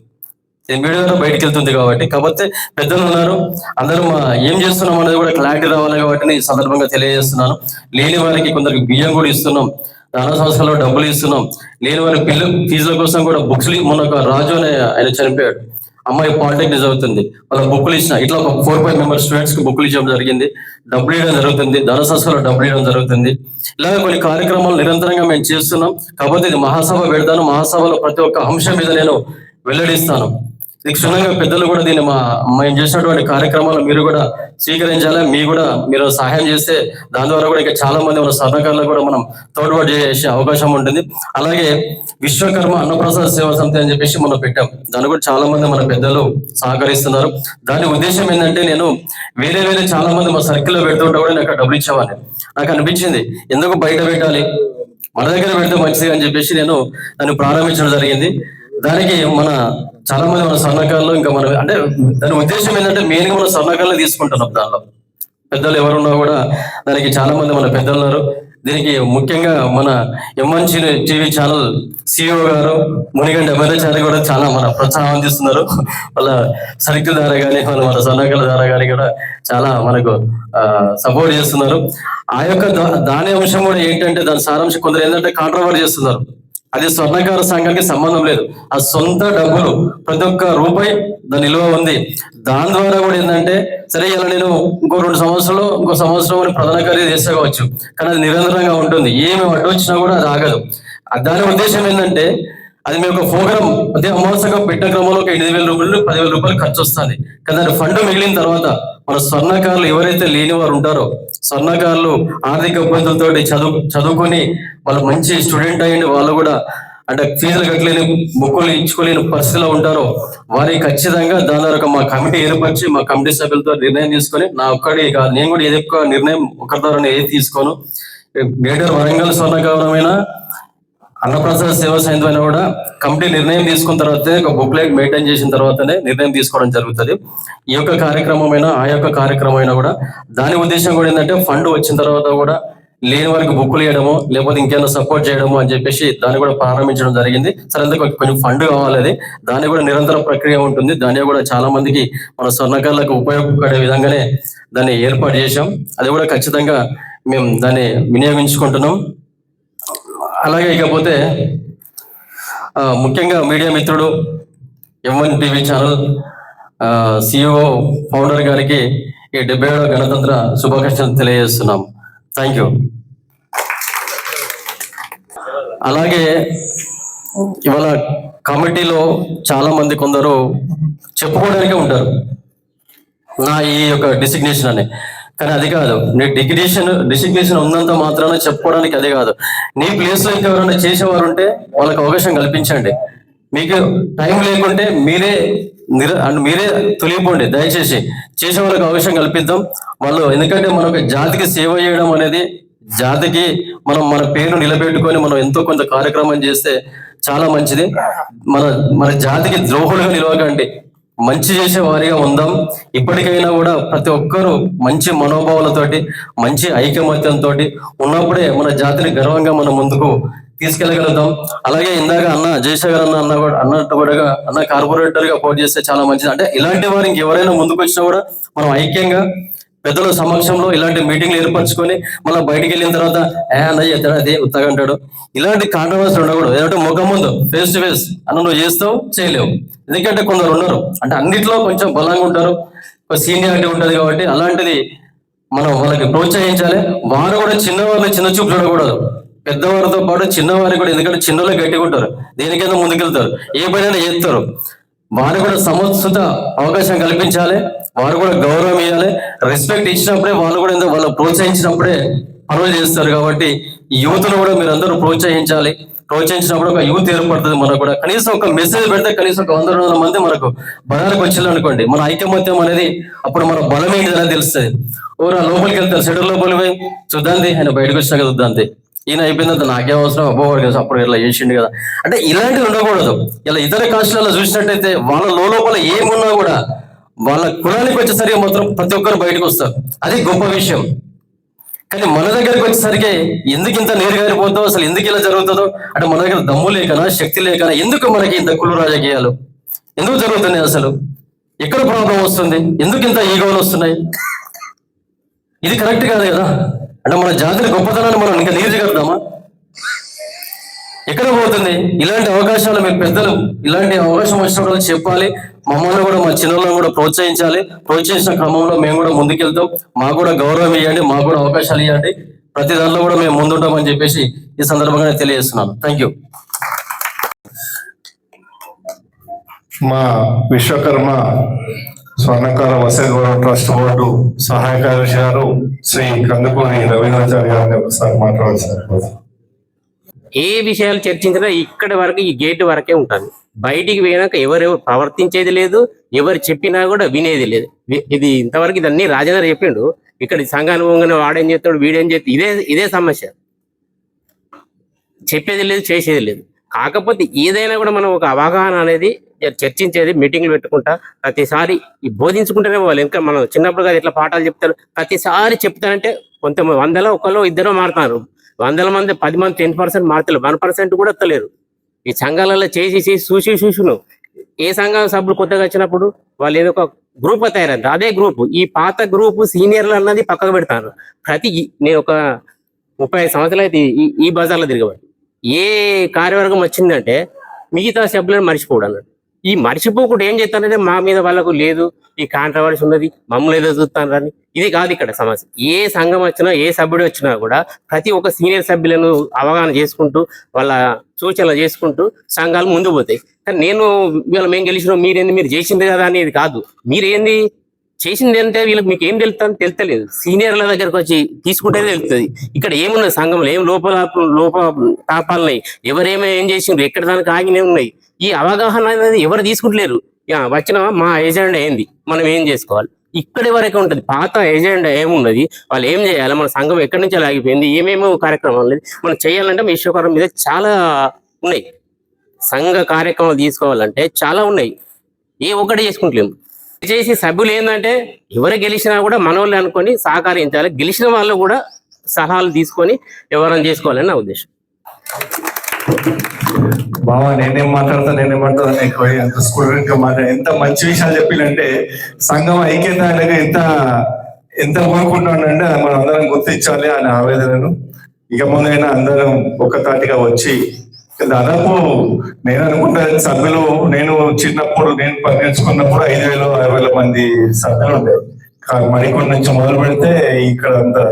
మీడియా ద్వారా బయటకు వెళ్తుంది కాబట్టి. కాకపోతే పెద్దలు ఉన్నారు, అందరూ ఏం చేస్తున్నాం అనేది కూడా క్లారిటీ రావాలి కాబట్టి ఈ సందర్భంగా తెలియజేస్తున్నాను. లేని వారికి కొందరికి బియ్యం కూడా ఇస్తున్నాం, దాన సంస్థలో డబ్బులు ఇస్తున్నాం. లేని వారి ఫీజుల కోసం కూడా బుక్స్. మొన్న ఒక రాజు అనే ఆయన చనిపోయాడు, అమ్మాయి పాలిటెక్నిక్ చదువుతుంది, వాళ్ళ బుక్లు ఇచ్చిన. ఇట్లా ఒక 4-5 మెంబర్స్ స్టూడెంట్స్ కి బుక్లు ఇచ్చడం జరిగింది. డబ్బులు ఇవ్వడం జరుగుతుంది, ధన సంస్థలో డబ్బులు ఇవ్వడం జరుగుతుంది. ఇలాగ కొన్ని కార్యక్రమాలు నిరంతరంగా మేము చేస్తున్నాం. కాకపోతే ఇది మహాసభ పెడతాను, మహాసభలో ప్రతి ఒక్క అంశం మీద నేను వెల్లడిస్తాను. ఇది క్షుణ్ణంగా పెద్దలు కూడా దీన్ని మేము చేసినటువంటి కార్యక్రమాలు మీరు కూడా స్వీకరించాలి. మీరు సహాయం చేస్తే దాని ద్వారా కూడా ఇంకా చాలా మంది మన స్వర్ణకారులకు కూడా మనం తోడ్పాటు చేసే అవకాశం ఉంటుంది. అలాగే విశ్వకర్మ అన్నప్రసాద సేవా సమితి అని చెప్పేసి మనం పెట్టాం. దాన్ని కూడా చాలా మంది మన పెద్దలు సహకరిస్తున్నారు. దాని ఉద్దేశం ఏంటంటే, నేను వేరే చాలా మంది మా సర్కిల్లో పెడుతుంటే కూడా నాకు డబ్బులు ఇచ్చేవాడిని. నాకు అనిపించింది ఎందుకు బయట పెట్టాలి, మన దగ్గర పెడితే మంచిది అని చెప్పేసి నేను దాన్ని ప్రారంభించడం జరిగింది. దానికి చాలా మంది మన స్వర్ణకారులు ఇంకా మనం అంటే దాని ఉద్దేశం ఏంటంటే మెయిన్గా మన స్వర్ణకారులు తీసుకుంటున్నాం. దానిలో పెద్దలు ఎవరున్నా కూడా దానికి చాలా మంది మన పెద్దలు ఉన్నారు. దీనికి ముఖ్యంగా మన M1 టీవీ ఛానల్ CEO గారు మునిగంటి అమరాచారి కూడా చాలా మన ప్రోత్సాహం అందిస్తున్నారు. వాళ్ళ సర్కిల్ ద్వారా కానీ మన స్వర్ణకారుల ద్వారా కానీ కూడా చాలా మనకు సపోర్ట్ చేస్తున్నారు. ఆ యొక్క దాని అంశం కూడా ఏంటంటే, దాని సారాంశం కొందరు ఏంటంటే కాంట్రవర్సీ చేస్తున్నారు. అది స్వర్ణకార సంఘానికి సంబంధం లేదు. ఆ సొంత డబ్బులు ప్రతి ఒక్క రూపాయి దాని నిల్వ ఉంది. దాని ద్వారా కూడా ఏంటంటే, సరే ఇలా నేను ఇంకో 2 సంవత్సరాలు ఇంకో సంవత్సరం ప్రధాన కార్యం చేసుకోవచ్చు, కానీ అది నిరంతరంగా ఉంటుంది. ఏమి అడ్డు వచ్చినా కూడా అది ఆగదు. దాని ఉద్దేశం ఏంటంటే, అది మీ యొక్క ప్రోగ్రాం అదే అమావాస్యగా పెట్టే క్రమంలో 8,000 రూపాయలు 10,000 రూపాయలు ఖర్చు వస్తుంది. కానీ దాని ఫండ్ మిగిలిన తర్వాత మన స్వర్ణకారులు ఎవరైతే లేని వారు ఉంటారో, స్వర్ణకారులు ఆర్థిక ఇబ్బందులతో చదువుకొని వాళ్ళు మంచి స్టూడెంట్ అయ్యండి, వాళ్ళు కూడా అంటే ఫీజులు కట్టలేని బుక్కులు ఇచ్చుకోలేని పరిస్థితిలో ఉంటారో వారికి ఖచ్చితంగా దాని ద్వారా మా కమిటీ ఏర్పరిచి మా కమిటీ సభ్యులతో నిర్ణయం తీసుకొని, నేను కూడా ఏది ఎక్కువ నిర్ణయం ఒకరి ద్వారా ఏది తీసుకోను. గ్రేటర్ వరంగల్ స్వర్ణకారమైన అన్నప్రసాద సేవా సమితి అయినా కూడా కమిటీ నిర్ణయం తీసుకున్న తర్వాతే ఒక బుక్లెట్ మెయింటైన్ చేసిన తర్వాతనే నిర్ణయం తీసుకోవడం జరుగుతుంది. ఈ యొక్క కార్యక్రమమైనా ఆ యొక్క కార్యక్రమమైనా కూడా దాని ఉద్దేశం కూడా ఏంటంటే, ఫండ్ వచ్చిన తర్వాత కూడా లేని వారికి బుక్కులు ఇవ్వడము లేకపోతే ఇంకేమైనా సపోర్ట్ చేయడము అని చెప్పేసి దాన్ని కూడా ప్రారంభించడం జరిగింది. సరే అందుకు కొంచెం ఫండ్ కావాలి, అది దాన్ని కూడా నిరంతర ప్రక్రియ ఉంటుంది. దాన్ని కూడా చాలా మందికి మన స్వర్ణకారులకు ఉపయోగపడే విధంగానే దాన్ని ఏర్పాటు చేశాం. అది కూడా ఖచ్చితంగా మేము దాన్ని వినియోగించుకుంటున్నాం. అలాగే ఇకపోతే ముఖ్యంగా మీడియా మిత్రుడు M1 TV channel CEO founder గారికి ఈ 77వ గణతంత్ర శుభాకాంక్షలు తెలియజేస్తున్నాం. Thank you. అలాగే ఇవాళ కమిటీలో చాలా మంది కొందరు చెప్పుకోవడానికే ఉంటారు నా ఈ యొక్క డిసిగ్నేషన్ అని, కానీ అది కాదు. నీ డిసిగ్నేషన్ ఉన్నంత మాత్రాన చెప్పుకోవడానికి అది కాదు. నీ ప్లేస్ లో ఇంకెవరైనా చేసేవారు ఉంటే వాళ్ళకి అవకాశం కల్పించండి. మీకు టైం లేకుంటే మీరే తొలిగిపోండి. దయచేసి చేసే వాళ్ళకి అవకాశం కల్పిద్దాం. వాళ్ళు ఎందుకంటే మనకు జాతికి సేవ చేయడం అనేది, జాతికి మన పేరు నిలబెట్టుకొని మనం ఎంతో కొంత కార్యక్రమం చేస్తే చాలా మంచిది. మన జాతికి ద్రోహులుగా నిలవకండి, మంచి చేసే వారిగా ఉందాం. ఇప్పటికైనా కూడా ప్రతి ఒక్కరూ మంచి మనోభావాలతోటి మంచి ఐకమత్యంతో ఉన్నప్పుడే మన జాతిని గర్వంగా మనం ముందుకు తీసుకెళ్ళగలుగుతాం. అలాగే ఇందాక జయశేఖర్ అన్నట్టు కూడా అన్న కార్పొరేటర్ గా పోటీ చేస్తే చాలా మంచిది. అంటే ఇలాంటి వారు ఇంకెవరైనా ముందుకు వచ్చినా కూడా మనం ఐక్యంగా పెద్దల సమక్షంలో ఇలాంటి మీటింగ్లు ఏర్పరచుకొని మళ్ళీ బయటికి వెళ్ళిన తర్వాత అన్నయ్య ఎత్తాడు అదే ఉత్తగా అంటాడు, ఇలాంటి కాంట్రవర్సీ ఉండకూడదు. ఏదంటే ముఖం ముందు ఫేస్ టు ఫేస్ నువ్వు చేస్తావు చేయలేవు. ఎందుకంటే కొందరు ఉన్నారు అంటే అన్నిట్లో కొంచెం బలంగా ఉంటారు, సీనియారిటీ ఉంటుంది కాబట్టి అలాంటిది మనం వాళ్ళకి ప్రోత్సహించాలి. వారు కూడా చిన్నవారిని చిన్న చూపు చూడకూడదు, పెద్దవారితో పాటు చిన్నవారు కూడా. ఎందుకంటే చిన్నలో గట్టిగా ఉంటారు, దేనికైనా ముందుకెళ్తారు, ఏ పనైనా చేస్తారు. వారు కూడా సముచిత అవకాశం కల్పించాలి, వారు కూడా గౌరవం ఇవ్వాలి. రెస్పెక్ట్ ఇచ్చినప్పుడే వాళ్ళు కూడా వాళ్ళు ప్రోత్సహించినప్పుడే పనులు చేస్తారు. కాబట్టి యూత్ను కూడా మీరు అందరూ ప్రోత్సహించాలి. ప్రోత్సహించినప్పుడు ఒక యూత్ ఏర్పడుతుంది. మనకు కూడా కనీసం ఒక మెసేజ్ పెడితే కనీసం ఒక 100-200 మంది మనకు బలానికి వచ్చింది అనుకోండి, మన ఐకమత్యం అనేది అప్పుడు మన బలం ఏంటి అనేది తెలుస్తుంది. ఊరా లోపలికి వెళ్తారు, షెడ్యూల్ లోపలికి పోయి చూద్దాంది ఆయన బయటకు వచ్చినా కదా చూద్దాంది, ఈయన అయిపోయిందంత నాకే అవసరం అబ్బోవాడు కదా అప్పుడు ఇలా చేసిండు కదా అంటే ఇలాంటివి ఉండకూడదు. ఇలా ఇతర కాస్ట్లలో చూసినట్టయితే వాళ్ళ లోపల ఏమున్నా కూడా వాళ్ళ కులానికి వచ్చేసరికి మాత్రం ప్రతి ఒక్కరు బయటకు వస్తారు, అది గొప్ప విషయం. కానీ మన దగ్గరికి వచ్చేసరికి ఎందుకు ఇంత నేరుగారిపోతావు, అసలు ఎందుకు ఇలా జరుగుతుందో అంటే మన దగ్గర దమ్ము లేకనా శక్తి లేకనా, ఎందుకు మనకి ఇంత కులు రాజకీయాలు ఎందుకు జరుగుతున్నాయి, అసలు ఎక్కడ ప్రాబ్లం వస్తుంది, ఎందుకు ఇంత ఈగోలు వస్తున్నాయి, ఇది కరెక్ట్ కాదు కదా. అంటే మన జాతిని గొప్పతనాన్ని మనం ఇంకా నీరుగడదామా, ఎక్కడ పోతుంది? ఇలాంటి అవకాశాలు మీకు పెద్దలు ఇలాంటి అవకాశం వచ్చినప్పుడు చెప్పాలి. మమ్మల్ని కూడా మా చిన్నలను కూడా ప్రోత్సహించాలి. ప్రోత్సహించిన క్రమంలో మేము కూడా ముందుకెళ్తాం. మాకు కూడా గౌరవం ఇవ్వండి, మాకు కూడా అవకాశాలు ఇవ్వండి. ప్రతి దానిలో కూడా మేము ముందుంటామని చెప్పేసి ఈ సందర్భంగా తెలియజేస్తున్నాను. Thank you. మా విశ్వకర్మ స్వర్ణకార వసతి ట్రస్ట్ బోర్డు సహాయ కార్యదర్శి గారు శ్రీ కందుకూరి రవీంద్రాచార్య గారిని ఒకసారి మాట్లాడాల్సింది. ఏ విషయాలు చర్చించినా ఇక్కడి వరకు ఈ గేట్ వరకే ఉంటుంది. బయటికి పోయినాక ఎవరెవరు ప్రవర్తించేది లేదు, ఎవరు చెప్పినా కూడా వినేది లేదు. ఇది ఇంతవరకు ఇదన్నీ రాజేంద్ర చెప్పిండు. ఇక్కడ సంఘానుభవంగా వాడేం చేస్తాడు, వీడేం చేస్తాడు, ఇదే సమస్య. చెప్పేది లేదు, చేసేది లేదు. కాకపోతే ఏదైనా కూడా మనం ఒక అవగాహన అనేది చర్చించేది, మీటింగ్లు పెట్టుకుంటా ప్రతిసారి బోధించుకుంటేనే వాళ్ళు. ఇంకా మనం చిన్నప్పుడు కదా ఇట్లా పాఠాలు చెప్తారు, ప్రతిసారి చెప్తారంటే కొంతమంది 100లో 1 2 మారుతున్నారు. 100 మంది 10 మంది 10% మారుతలేరు, 1% కూడా వస్తలేరు. ఈ సంఘాలలో చేసి చూసును. ఏ సంఘం సభ్యులు కొత్తగా వచ్చినప్పుడు వాళ్ళు ఏదో ఒక గ్రూప్ తయారంటారు. అదే గ్రూప్ ఈ పాత గ్రూప్ సీనియర్లు అన్నది పక్కకు పెడతాను. నేను ఒక 35 సంవత్సరాలు అయితే ఈ బజార్లో తిరగబడి ఏ కార్యవర్గం వచ్చిందంటే మిగతా సభ్యులను మర్చిపోవడం అన్నట్టు. ఈ మర్చిపోకుండా ఏం చేస్తానంటే మా మీద వాళ్ళకు లేదు, ఈ కాంట్రవర్సీ ఉన్నది, మమ్మల్ని ఏదో చూస్తానని. ఇది కాదు ఇక్కడ సమస్య. ఏ సంఘం వచ్చినా, ఏ సభ్యుడు వచ్చినా కూడా ప్రతి ఒక్క సీనియర్ సభ్యులను అవగాహన చేసుకుంటూ వాళ్ళ సూచనలు చేసుకుంటూ సంఘాలు ముందు పోతాయి. కానీ నేను వీళ్ళ మేము గెలిచినాం, మీరేంది మీరు చేసింది కదా అనేది కాదు. మీరేంది చేసింది అంటే వీళ్ళకి మీకు ఏం తెలుస్తలేదు. సీనియర్ల దగ్గరకు వచ్చి తీసుకుంటేనే తెలుస్తుంది ఇక్కడ ఏమున్నది, సంఘంలో ఏం లోపాలున్నాయి, ఏం చేసిండ్రు, ఎక్కడ దానికి ఆగినే ఉన్నాయి. ఈ అవగాహన అనేది ఎవరు తీసుకుంటలేరు. వచ్చినా మా ఎజెండా ఏంది, మనం ఏం చేసుకోవాలి, ఇక్కడి వరకే ఉంటుంది. పాత ఎజెండా ఏమున్నది, వాళ్ళు ఏం చేయాలి, మన సంఘం ఎక్కడి నుంచి ఆగిపోయింది, ఏమేమో కార్యక్రమాలు లేదు మనం చేయాలంటే మా విశ్వకర్మ మీద చాలా ఉన్నాయి. సంఘ కార్యక్రమాలు తీసుకోవాలంటే చాలా ఉన్నాయి, ఏ ఒక్కటి చేసుకుంటలేము. చేసి సభ్యులు ఏంటంటే ఎవరు గెలిచినా కూడా మనోళ్ళు అనుకొని సహకరించాలి, గెలిచిన వాళ్ళు కూడా సలహాలు తీసుకొని ఎవరైనా చేసుకోవాలని నా ఉద్దేశం. బాబా నేనేం మాట్లాడతా నీకు ఎంత స్కూల్ ఎంత మంచి విషయాలు చెప్పిందంటే సంఘం ఐక్యత అనేది ఎంత కోరుకుంటున్నానంటే మనం అందరం గుర్తించాలి అనే ఆవేదనను. ఇక ముందైనా అందరం ఒక్కతాటిగా వచ్చి దాదాపు నేను అనుకుంటా సభ్యులు, నేను చిన్నప్పుడు నేను పనిచేసుకున్నప్పుడు 5,000 6,000 మంది సభ్యులు ఉండేవి. మణికొండ నుంచి మొదలు పెడితే ఇక్కడ అంతా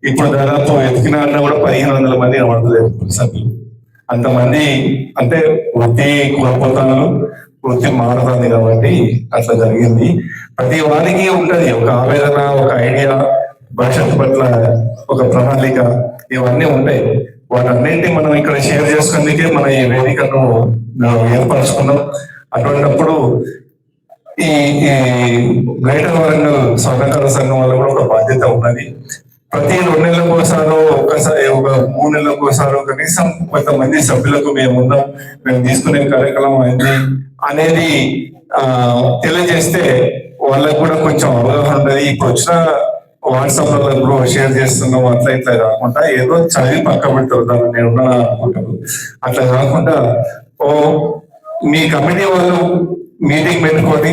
ఇప్పుడు దాదాపు ఎతికిన కూడా 1,500 మంది పడుతుంది సభ్యులు. అంతమంది అంటే వృత్తి కోల్పోతాను, వృత్తి మారుతుంది కాబట్టి అట్లా జరిగింది. ప్రతి వారికి ఉంటది ఒక ఆవేదన, ఒక ఐడియా, భవిష్యత్తు పట్ల ఒక ప్రణాళిక, ఇవన్నీ ఉంటాయి. వాటన్నింటినీ మనం ఇక్కడ షేర్ చేసుకునేందుకే మన ఈ వేదికను ఏర్పరచుకున్నాం. అటువంటిప్పుడు ఈ గ్రేటర్ వరంగల్ స్వర్ణకార సంఘం వల్ల కూడా ఒక బాధ్యత ఉన్నది. ప్రతి 2 నెలలకు ఒకసారో ఒక్కసారి ఒక 3 నెలలకు ఒకసారో కనీసం కొంతమంది సభ్యులకు మేము తీసుకునే కార్యక్రమం అయింది అనేది తెలియజేస్తే వాళ్ళకు కూడా కొంచెం అవగాహన ఉంటుంది. ఇప్పుడు వచ్చిన వాట్సాప్లలో షేర్ చేస్తున్నాం అట్లా ఇట్లా కాకుండా ఏదో చదివి పక్క పెడతారు దాన్ని నేను అనుకుంటాను. అట్లా కాకుండా మీ కమిటీ వాళ్ళు మీటింగ్ పెట్టుకొని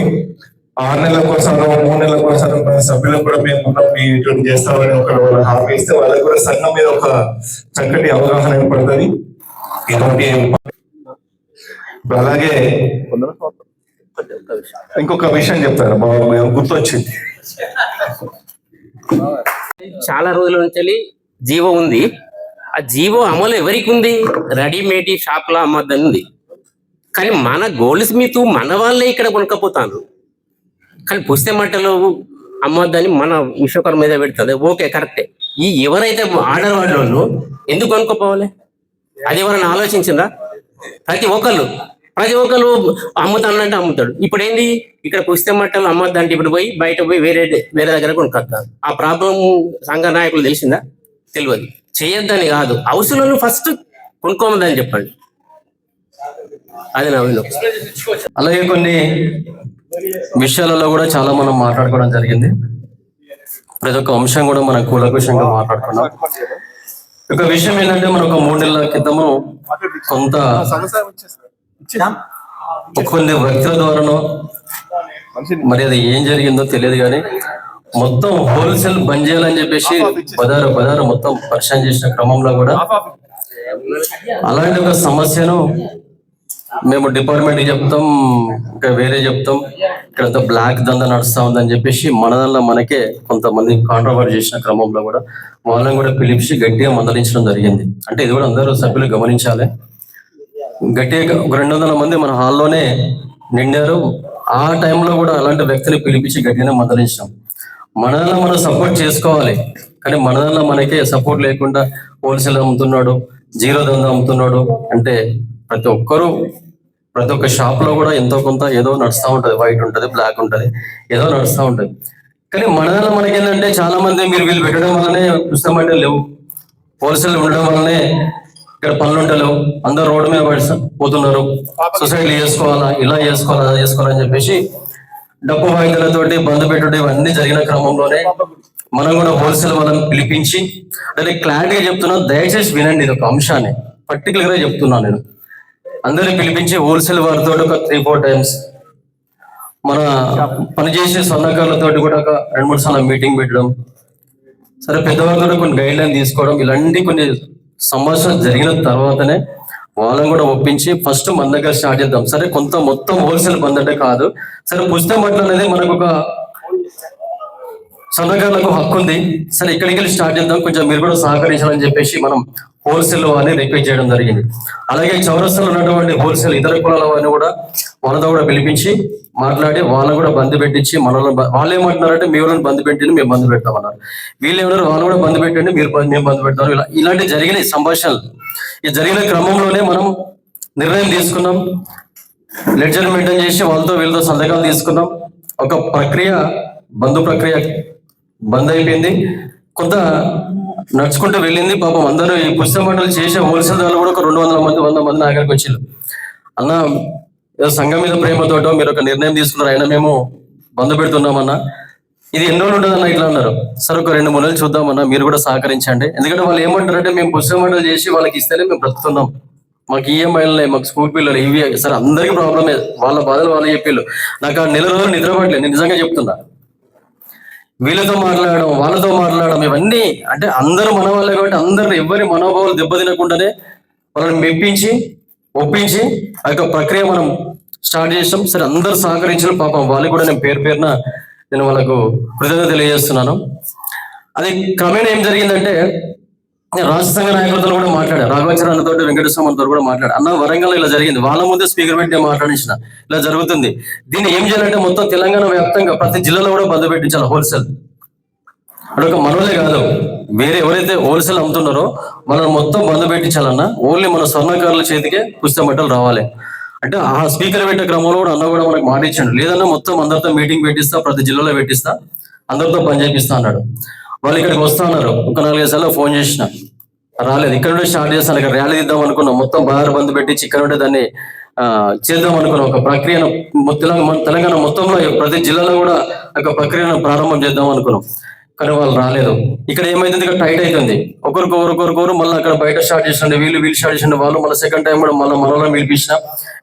6 నెలలకు ఒకసారో 3 నెలలకు ఒకసారో సభ్యులకు కూడా మేము ఉన్నాం, మీ ఇటువంటి చేస్తామని ఒక హామీ ఇస్తే వాళ్ళకు కూడా సంఘం మీద ఒక చక్కటి అవగాహన ఏర్పడుతుంది. ఇటువంటి అలాగే ఇంకొక విషయం చెప్తారు బాబు గుర్తొచ్చింది. చాలా రోజుల నుంచి జీవో ఉంది. ఆ జీవో అమలు ఎవరికి ఉంది, రెడీమేడ్ షాప్ లో అమ్మద్దని ఉంది. కానీ మన గోల్డ్ స్మిత్ మన వాళ్ళే ఇక్కడ కొనుక్కపోతాను. కానీ పుస్తె మట్టలు అమ్మొద్దని మన విశ్వకర్మ మీద పెడుతుంది. ఓకే కరెక్టే. ఈ ఎవరైతే ఆర్డర్ వాళ్ళు ఎందుకు కొనుక్కోపోవాలి, అది ఎవరైనా ఆలోచించిందా? ప్రతి ఒక్కళ్ళు అమ్ముతానంటే అమ్ముతాడు. ఇప్పుడు ఏంది, ఇక్కడ పుస్తె మట్టలు అమ్మొద్దంటే ఇప్పుడు పోయి బయట పోయి వేరే దగ్గర కొనుక్కొస్తారు. ఆ ప్రాబ్లం సంఘ నాయకులు తెలిసిందా? తెలియదు. చేయొద్దని కాదు, అవసరం ఫస్ట్ కొనుక్కోమని చెప్పండి. అది నా అలాగే కొన్ని విషయాలలో కూడా చాలా మనం మాట్లాడుకోవడం జరిగింది. ప్రతి ఒక్క అంశం కూడా మనం కూలంకషంగా మాట్లాడుకున్నాం. ఒక విషయం ఏంటంటే మనం ఒక 3 నెలల క్రితము కొంత కొన్ని వ్యక్తుల ద్వారానో మరి అది ఏం జరిగిందో తెలియదు కానీ మొత్తం హోల్సేల్ బంద్ చేయాలని చెప్పేసి బజారు మొత్తం పరిశీలన చేసిన క్రమంలో కూడా అలాంటి ఒక సమస్యను మేము డిపార్ట్మెంట్కి చెప్తాం, ఇంకా వేరే చెప్తాం, ఇక్కడ బ్లాక్ దందా నడుస్తా ఉందని చెప్పేసి మనదల్లా మనకే కొంతమంది కాంట్రవర్సీ చేసిన క్రమంలో కూడా వాళ్ళని కూడా పిలిపించి గట్టిగా మందలించడం జరిగింది. అంటే ఇది కూడా అందరూ సభ్యులు గమనించాలి. గట్టిగా 200 మంది మన హాల్లోనే నిండారు. ఆ టైంలో కూడా అలాంటి వ్యక్తిని పిలిపించి గట్టిగానే మందలించాం. మనల్ని మనం సపోర్ట్ చేసుకోవాలి, కానీ మనల్ని మనకే సపోర్ట్ లేకుండా హోల్సేల్ అమ్ముతున్నాడు, జీరో దందా అమ్ముతున్నాడు అంటే ప్రతి ఒక్క షాప్ లో కూడా ఎంతో కొంత ఏదో నడుస్తూ ఉంటది. వైట్ ఉంటది, బ్లాక్ ఉంటది, ఏదో నడుస్తూ ఉంటది. కానీ మనల్ని మనకేంటంటే చాలా మంది మీరు వీళ్ళు పెట్టడం వల్లనే పుస్తకం లేవు, హోల్సేల్ ఉండడం వల్లనే ఇక్కడ పనులు ఉంటలేవు, అందరు రోడ్డు మీద పోతున్నారు, సొసైటీలు చేసుకోవాలా, ఇలా చేసుకోవాలా, అలా చేసుకోవాలని చెప్పేసి డబ్బు వాయిదాలతోటి బంధు పెట్టుడు ఇవన్నీ జరిగిన క్రమంలోనే మనం కూడా హోల్సేల్ వాళ్ళని పిలిపించి, అంటే క్లారిటీగా చెప్తున్నా, దయచేసి వినండి, ఇది ఒక అంశాన్ని పర్టికులర్ గా చెప్తున్నాను నేను. అందరినీ పిలిపించి హోల్సేల్ వారితో ఒక 3-4 టైమ్స్ మన పనిచేసే స్వర్ణకారులతో కూడా ఒక 2-3 సార్లు మీటింగ్ పెట్టడం, సరే పెద్దవాళ్ళతో కొన్ని గైడ్ లైన్ తీసుకోవడం, ఇలాంటి కొన్ని సంభాషణలు జరిగిన తర్వాతనే వాళ్ళని కూడా ఒప్పించి ఫస్ట్ మన దగ్గర స్టార్ట్ చేద్దాం. సరే మొత్తం హోల్సేల్ బంద్ అంటే కాదు, సరే పుస్తకం బట్టలు అనేది మనకు ఒక స్వర్ణకారులకు హక్కు ఉంది, సరే ఇక్కడికి వెళ్ళి స్టార్ట్ చేద్దాం, కొంచెం మీరు కూడా సహకరించాలని చెప్పేసి మనం హోల్సేల్ వారిని రిక్వెస్ట్ చేయడం జరిగింది. అలాగే చౌరస్తాలో ఉన్నటువంటి హోల్సేల్ ఇతర కులాల వారిని కూడా వాళ్ళతో కూడా పిలిపించి మాట్లాడి వాళ్ళని కూడా బంద్ పెట్టించి వాళ్ళు ఏమంటున్నారంటే మీ వాళ్ళని బంద్ పెట్టండి, మేము బంద్ పెడతామన్నారు. వీళ్ళు ఏమన్నారు, వాళ్ళు కూడా బంద్ పెట్టండి, మేము బంద్ పెడతారు. ఇలాంటి జరిగిన సంభాషణలు ఈ జరిగిన క్రమంలోనే మనం నిర్ణయం తీసుకున్నాం, లెడ్జర్ మెయింటైన్ చేసి వాళ్ళతో వీళ్ళతో సంతకాలు తీసుకున్నాం. ఒక ప్రక్రియ బంద్ అయిపోయింది, కొంత నడుచుకుంటూ వెళ్ళింది. పాపం అందరూ ఈ పుస్తక మండలి చేసే హోల్సేల్ దారులు కూడా ఒక 200 మంది 100 మంది నా దగ్గరికి వచ్చారు. అన్న ఏదో సంఘం మీద ప్రేమతోటో మీరు ఒక నిర్ణయం తీసుకున్నారు, అయినా మేము బంద్ పెడుతున్నామన్నా, ఇది ఎన్ని రోజులు ఉంటుందన్న ఇట్లా అన్నారు. సరే ఒక 2-3 నెలలు చూద్దామన్నా, మీరు కూడా సహకరించండి. ఎందుకంటే వాళ్ళు ఏమంటారంటే మేము పుస్తక మండలి చేసి వాళ్ళకి ఇస్తేనే మేము బ్రతుకుతున్నాం, మాకు ఈఎంఐలు, మాకు స్కూల్ పిల్లలు ఇవి, సరే అందరికీ ప్రాబ్లమే, వాళ్ళ బాధలు వాళ్ళు చెప్పిళ్ళు. నాకు ఆ నెల రోజులు నిద్రపడలేదు, నేను నిజంగా చెప్తున్నా. వీళ్ళతో మాట్లాడడం, వాళ్ళతో మాట్లాడడం, ఇవన్నీ అంటే అందరూ మన వాళ్ళే కాబట్టి అందరు ఎవరి మనోభావాలు దెబ్బతినకుండానే వాళ్ళని మెప్పించి ఒప్పించి ఆ యొక్క ప్రక్రియ మనం స్టార్ట్ చేసాం. సరే అందరు సహకరించిన పాపం వాళ్ళకి కూడా నేను పేరున నేను వాళ్ళకు కృతజ్ఞత తెలియజేస్తున్నాను. అది క్రమేణా ఏం జరిగిందంటే రాష్ట్ర సంఘ నాయకులతో కూడా మాట్లాడారు, రాఘవేంద్రతో వెంకటేశ్వరతో కూడా మాట్లాడారు. అన్న వరంగల్ ఇలా జరిగింది, వాళ్ళ ముందే స్పీకర్ పెట్టి నేను మాట్లాడించిన, ఇలా జరుగుతుంది, దీన్ని ఏం చేయాలంటే మొత్తం తెలంగాణ వ్యాప్తంగా ప్రతి జిల్లాలో కూడా బంద్ పెట్టించాలి హోల్సేల్. అదొక మనోలే కాదు, వేరే ఎవరైతే హోల్సేల్ అమ్ముతున్నారో మనం మొత్తం బంద్ పెట్టించాలన్నా ఓన్లీ మన స్వర్ణకారుల చేతికే పుస్తక బట్టలు రావాలి అంటే ఆ స్పీకర్ పెట్టే క్రమంలో కూడా అన్న కూడా మనకు మాట ఇచ్చాడు. లేదన్నా మొత్తం అందరితో మీటింగ్ పెట్టిస్తా, ప్రతి జిల్లాలో పెట్టిస్తా, అందరితో పని చేపిస్తా అన్నాడు. వాళ్ళు ఇక్కడికి వస్తా అన్నారు. ఒక 4-5 సార్లు ఫోన్ చేసిన, రాలేదు. ఇక్కడ నుండి స్టార్ట్ చేస్తాను, ఇక్కడ ర్యాలీ ఇద్దాం అనుకున్నాం, మొత్తం బజారు బంద్ పెట్టించి ఇక్కడ నుండి దాన్ని చేద్దాం అనుకున్నాం. ఒక ప్రక్రియను తెలంగాణ మొత్తంలో ప్రతి జిల్లాలో కూడా ఒక ప్రక్రియను ప్రారంభం చేద్దాం అనుకున్నాం, కానీ వాళ్ళు రాలేదు. ఇక్కడ ఏమైతుంది, ఇక్కడ టైట్ అవుతుంది, ఒకరికొకరు మళ్ళీ అక్కడ బయట స్టార్ట్ చేసిండే వీళ్ళు స్టార్ట్ చేసిండే వాళ్ళు, మళ్ళీ సెకండ్ టైం కూడా మళ్ళీ మనలో పిలిపించిన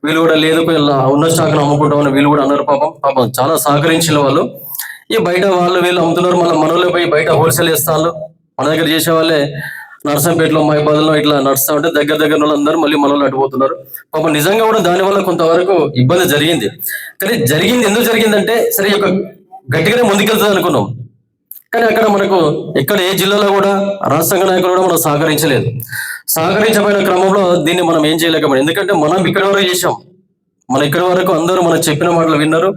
వీళ్ళు కూడా లేదు, ఉన్న స్టాక్ను అమ్ముకుంటామని వీళ్ళు కూడా అన్నారు. పాపం చాలా సహకరించిన వాళ్ళు. ఈ బయట వాళ్ళు వీళ్ళు అమ్ముతున్నారు, మళ్ళీ మనలో పోయి బయట హోల్సేల్ వేస్తారు. మన దగ్గర చేసే వాళ్ళే నర్సంపేటలో మైబాద్లో ఇట్లా నడుస్తా ఉంటే దగ్గర వాళ్ళందరూ మళ్ళీ మనలో అటుపోతున్నారు. పాపం నిజంగా కూడా దానివల్ల కొంతవరకు ఇబ్బంది జరిగింది. కానీ ఎందుకు జరిగిందంటే సరే ఒక గట్టిగానే ముందుకెళ్తుంది అనుకున్నాం, కానీ అక్కడ మనకు ఎక్కడ ఏ జిల్లాలో కూడా రాష్ట్ర నాయకులు కూడా మనం సహకరించబోయిన క్రమంలో దీన్ని మనం ఏం చేయలేకపోయాం. ఎందుకంటే మనం ఇక్కడ వరకు చేసాం, ఇక్కడ వరకు అందరూ మనం చెప్పిన మాటలు విన్నారు.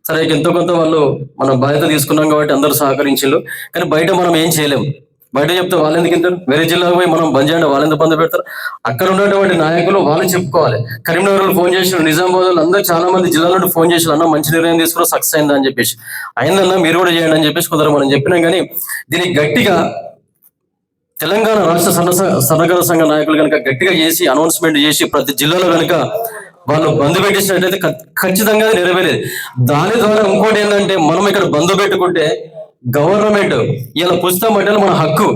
సరే ఎంతో కొంత వాళ్ళు మన బాధ్యత తీసుకున్నాం కాబట్టి అందరూ సహకరించారు. కానీ బయట మనం ఏం చేయలేం, బయట చెప్తే వాళ్ళు ఎందుకు ఇంటారు, వేరే జిల్లాకు పోయి మనం బంద్ చేయండి వాళ్ళు ఎందుకు బంద్ పెడతారు. అక్కడ ఉన్నటువంటి నాయకులు వాళ్ళు చెప్పుకోవాలి. కరీంనగర్ ఫోన్ చేసిన, నిజామాబాద్ అందరూ చాలా మంది జిల్లాల నుండి ఫోన్ చేసిన, అన్న మంచి నిర్ణయం తీసుకున్నా, సక్సెస్ అయిందా అని చెప్పేసి, అయిందన్నా మీరు కూడా చేయండి అని చెప్పేసి కొందరు మనం చెప్పినాం. కానీ దీనికి గట్టిగా తెలంగాణ రాష్ట్ర సన్నకార సంఘ నాయకులు కనుక గట్టిగా చేసి అనౌన్స్మెంట్ చేసి ప్రతి జిల్లాలో కనుక వాళ్ళు బంద్ పెట్టించినట్లయితే ఖచ్చితంగా నెరవేరేది. దాని ద్వారా ఇంకోటి ఏంటంటే మనం ఇక్కడ బంద్ పెట్టుకుంటే గవర్నమెంట్ ఇలా పుస్తకం అంటే మన హక్కు,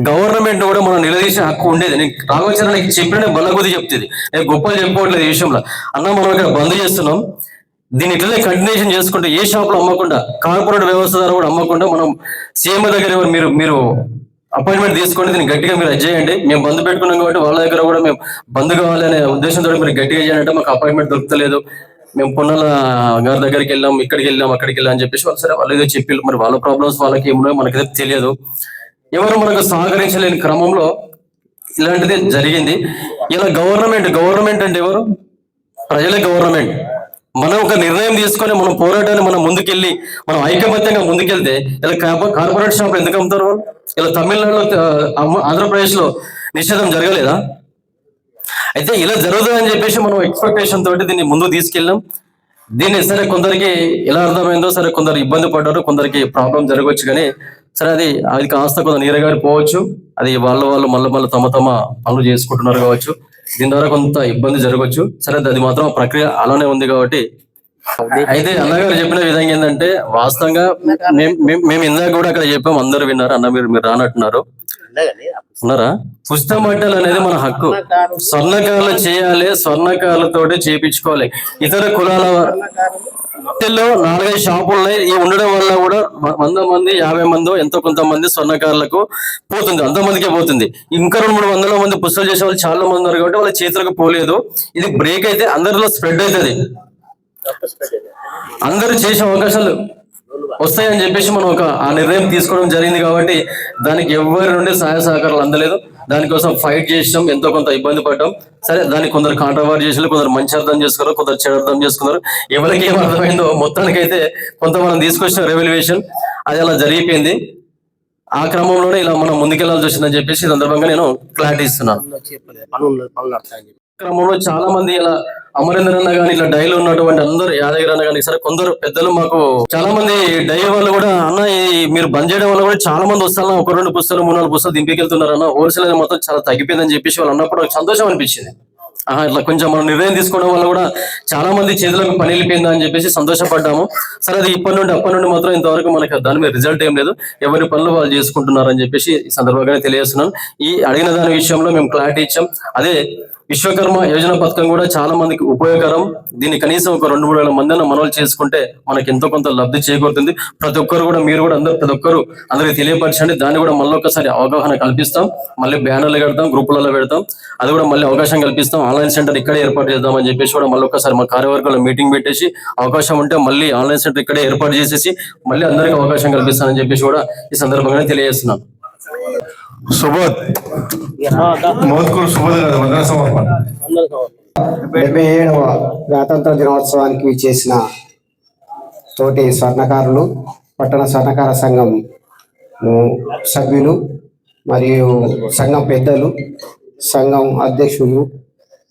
గవర్నమెంట్ కూడా మనం నిలదీసే హక్కు ఉండేది. నేను రాఘవేంద్ర నీకు చెప్పిన బల్ల కొద్ది చెప్తుంది, నేను గొప్పలు చెప్పుకోవట్లేదు ఈ విషయంలో. అన్న మనం ఇక్కడ బంద్ చేస్తున్నాం, దీన్ని ఇట్లనే కంటిన్యూషన్ చేసుకుంటే ఏ షాప్లో అమ్మకుండా, కార్పొరేట్ వ్యవస్థ ద్వారా కూడా అమ్మకుండా మనం సీఎం దగ్గర మీరు అపాయింట్మెంట్ తీసుకోండి, దీన్ని గట్టిగా మీరు చేయండి, మేము బంద్ పెట్టుకున్నాం కాబట్టి వాళ్ళ దగ్గర కూడా మేము బంద్ కావాలి అనే ఉద్దేశంతో మీరు గట్టిగా చేయాలంటే మాకు అపాయింట్మెంట్ దొరకలేదు, మేము పొన్నాల గారి దగ్గరికి వెళ్ళాం, ఇక్కడికి వెళ్ళాం, అక్కడికి వెళ్ళాం అని చెప్పేసి వాళ్ళు సరే వాళ్ళు ఏదో చెప్పి మరి వాళ్ళ ప్రాబ్లమ్స్ వాళ్ళకి ఏమో మనకైతే తెలియదు. ఎవరు మనకు సహకరించలేని క్రమంలో ఇలాంటిది జరిగింది. ఇలా గవర్నమెంట్ అంటే ఎవరు, ప్రజలే గవర్నమెంట్. మనం ఒక నిర్ణయం తీసుకొని మనం పోరాటాన్ని మనం ముందుకెళ్ళి మనం ఐకమత్యంగా ముందుకెళ్తే ఇలా కార్పొరేట్ షాపులు ఎందుకు అమ్ముతారు వాళ్ళు? ఇలా తమిళనాడులో ఆంధ్రప్రదేశ్లో నిషేధం జరగలేదా? అయితే ఇలా జరుగుతుందని చెప్పేసి మనం ఎక్స్పెక్టేషన్ తోటి దీన్ని ముందుకు తీసుకెళ్ళాం. దీన్ని సరే కొందరికి ఎలా అర్థమైందో సరే, కొందరు ఇబ్బంది పడ్డారు, కొందరికి ప్రాబ్లం జరగవచ్చు, కానీ సరే అది కాస్త కొంత నీరగారి పోవచ్చు. అది వాళ్ళు మళ్ళీ తమ పనులు చేసుకుంటున్నారు కావచ్చు. దీని ద్వారా కొంత ఇబ్బంది జరగవచ్చు. సరే అది మాత్రం ప్రక్రియ అలానే ఉంది కాబట్టి. అయితే అన్నగారు చెప్పిన విధంగా ఏంటంటే వాస్తవంగా మేము ఇందాక కూడా అక్కడ చెప్పాం, అందరు విన్నారు. అన్న మీరు రానట్టున్నారు, ఉన్నారా? పుస్తక బట్టలు అనేది మన హక్కు. స్వర్ణకారులు చేయాలి, స్వర్ణకారులతోటి చేయించుకోవాలి. ఇతర కులాల 4-5 షాపులు ఉన్నాయి. ఈ ఉండడం వల్ల కూడా 100 మంది 50 మంది ఎంతో కొంతమంది స్వర్ణకారులకు పోతుంది, అంతమందికే పోతుంది. ఇంకా 200-300 మంది పుస్తకాలు చేసే వాళ్ళు చాలా మంది ఉన్నారు కాబట్టి వాళ్ళ చేతులకు పోలేదు. ఇది బ్రేక్ అయితే అందరిలో స్ప్రెడ్ అవుతుంది, అందరూ చేసే అవకాశాలు వస్తాయని చెప్పేసి మనం ఆ నిర్ణయం తీసుకోవడం జరిగింది. కాబట్టి దానికి ఎవరి నుండి సహాయ సహకారాలు అందలేదు. దానికోసం ఫైట్ చేసాం, ఎంతో కొంత ఇబ్బంది పడ్డాం. సరే దానికి కొందరు కాంట్రవర్ట్ చేసారు, కొందరు మంచి అర్థం చేసుకున్నారు, కొందరు చెడు అర్థం చేసుకున్నారు. ఎవరికి ఏం అర్థమైందో మొత్తానికైతే కొంత మనం తీసుకొచ్చిన రెవల్యూషన్ అది అలా జరిగిపోయింది. ఆ క్రమంలోనే ఇలా మనం ముందుకెళ్లాల్సి వచ్చిందని చెప్పేసి ఈ సందర్భంగా నేను క్లారిటీ ఇస్తున్నాను. క్రమంలో చాలా మంది ఇలా అమరేంద్ర అన్న కానీ ఇలా డైలు ఉన్నటువంటి అందరూ, యాదగిరి అన్న కానీ సరే కొందరు పెద్దలు మాకు చాలా మంది డై వాళ్ళు కూడా అన్న మీరు బంద్ చేయడం వల్ల కూడా చాలా మంది వస్తారన్న, 1-2 పుస్తకాలు 3-4 పుస్తకాలు దింపికెళ్తున్నారన్న, హోల్సేల్ అనేది మొత్తం చాలా తగ్గిపోయిందని చెప్పేసి వాళ్ళు అన్నప్పుడు నాకు సంతోషం అనిపించింది. ఇట్లా కొంచెం మనం నిర్ణయం తీసుకోవడం వల్ల కూడా చాలా మంది చేతులకు పని వెళ్ళిపోయిందా అని చెప్పేసి సంతోషపడ్డాము. సరే అది అప్పటి నుండి మాత్రం ఇంతవరకు మనకి దాని మీద రిజల్ట్ ఏం లేదు, ఎవరి పనులు వాళ్ళు చేసుకుంటున్నారు అని చెప్పేసి ఈ సందర్భంగా తెలియజేస్తున్నాను. ఈ అడిగిన దాని విషయంలో మేము క్లారిటీ ఇచ్చాం. అదే విశ్వకర్మ యోజన పథకం కూడా చాలా మందికి ఉపయోగకరం. దీన్ని కనీసం ఒక 2-3 వేల మంది మనవలు చేసుకుంటే మనకి ఎంతో కొంత లబ్ధి చేకూరుతుంది. ప్రతి ఒక్కరు కూడా మీరు కూడా ప్రతి ఒక్కరు అందరికి తెలియపరచండి. దాన్ని కూడా మళ్ళీ ఒకసారి అవగాహన కల్పిస్తాం, మళ్ళీ బ్యానర్లు పెడతాం, గ్రూపులలో పెడతాం, అది కూడా మళ్ళీ అవకాశం కల్పిస్తాం. ఆన్లైన్ సెంటర్ ఇక్కడే ఏర్పాటు చేద్దామని చెప్పేసి కూడా మళ్ళీ ఒకసారి మా కార్యవర్గంలో మీటింగ్ పెట్టేసి అవకాశం ఉంటే మళ్ళీ ఆన్లైన్ సెంటర్ ఇక్కడే ఏర్పాటు చేసేసి మళ్ళీ అందరికీ అవకాశం కల్పిస్తానని చెప్పేసి కూడా ఈ సందర్భంగానే తెలియజేస్తున్నాం. సుబోధ్ మోత్కూరు సుబోధ్ గారు వందన సమర్పణ. 77వ గణతంత్ర దినోత్సవానికి చేసిన తోటి స్వర్ణకారులు, పట్టణ స్వర్ణకార సంఘం సభ్యులు మరియు సంఘం పెద్దలు, సంఘం అధ్యక్షులు,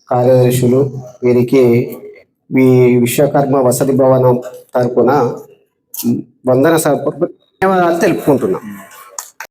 కార్యదర్శులు, వీరికి విశ్వకర్మ వసతి భవనం తరపున వందన ధన్యవాదాలు తెలుపుకుంటున్నాం.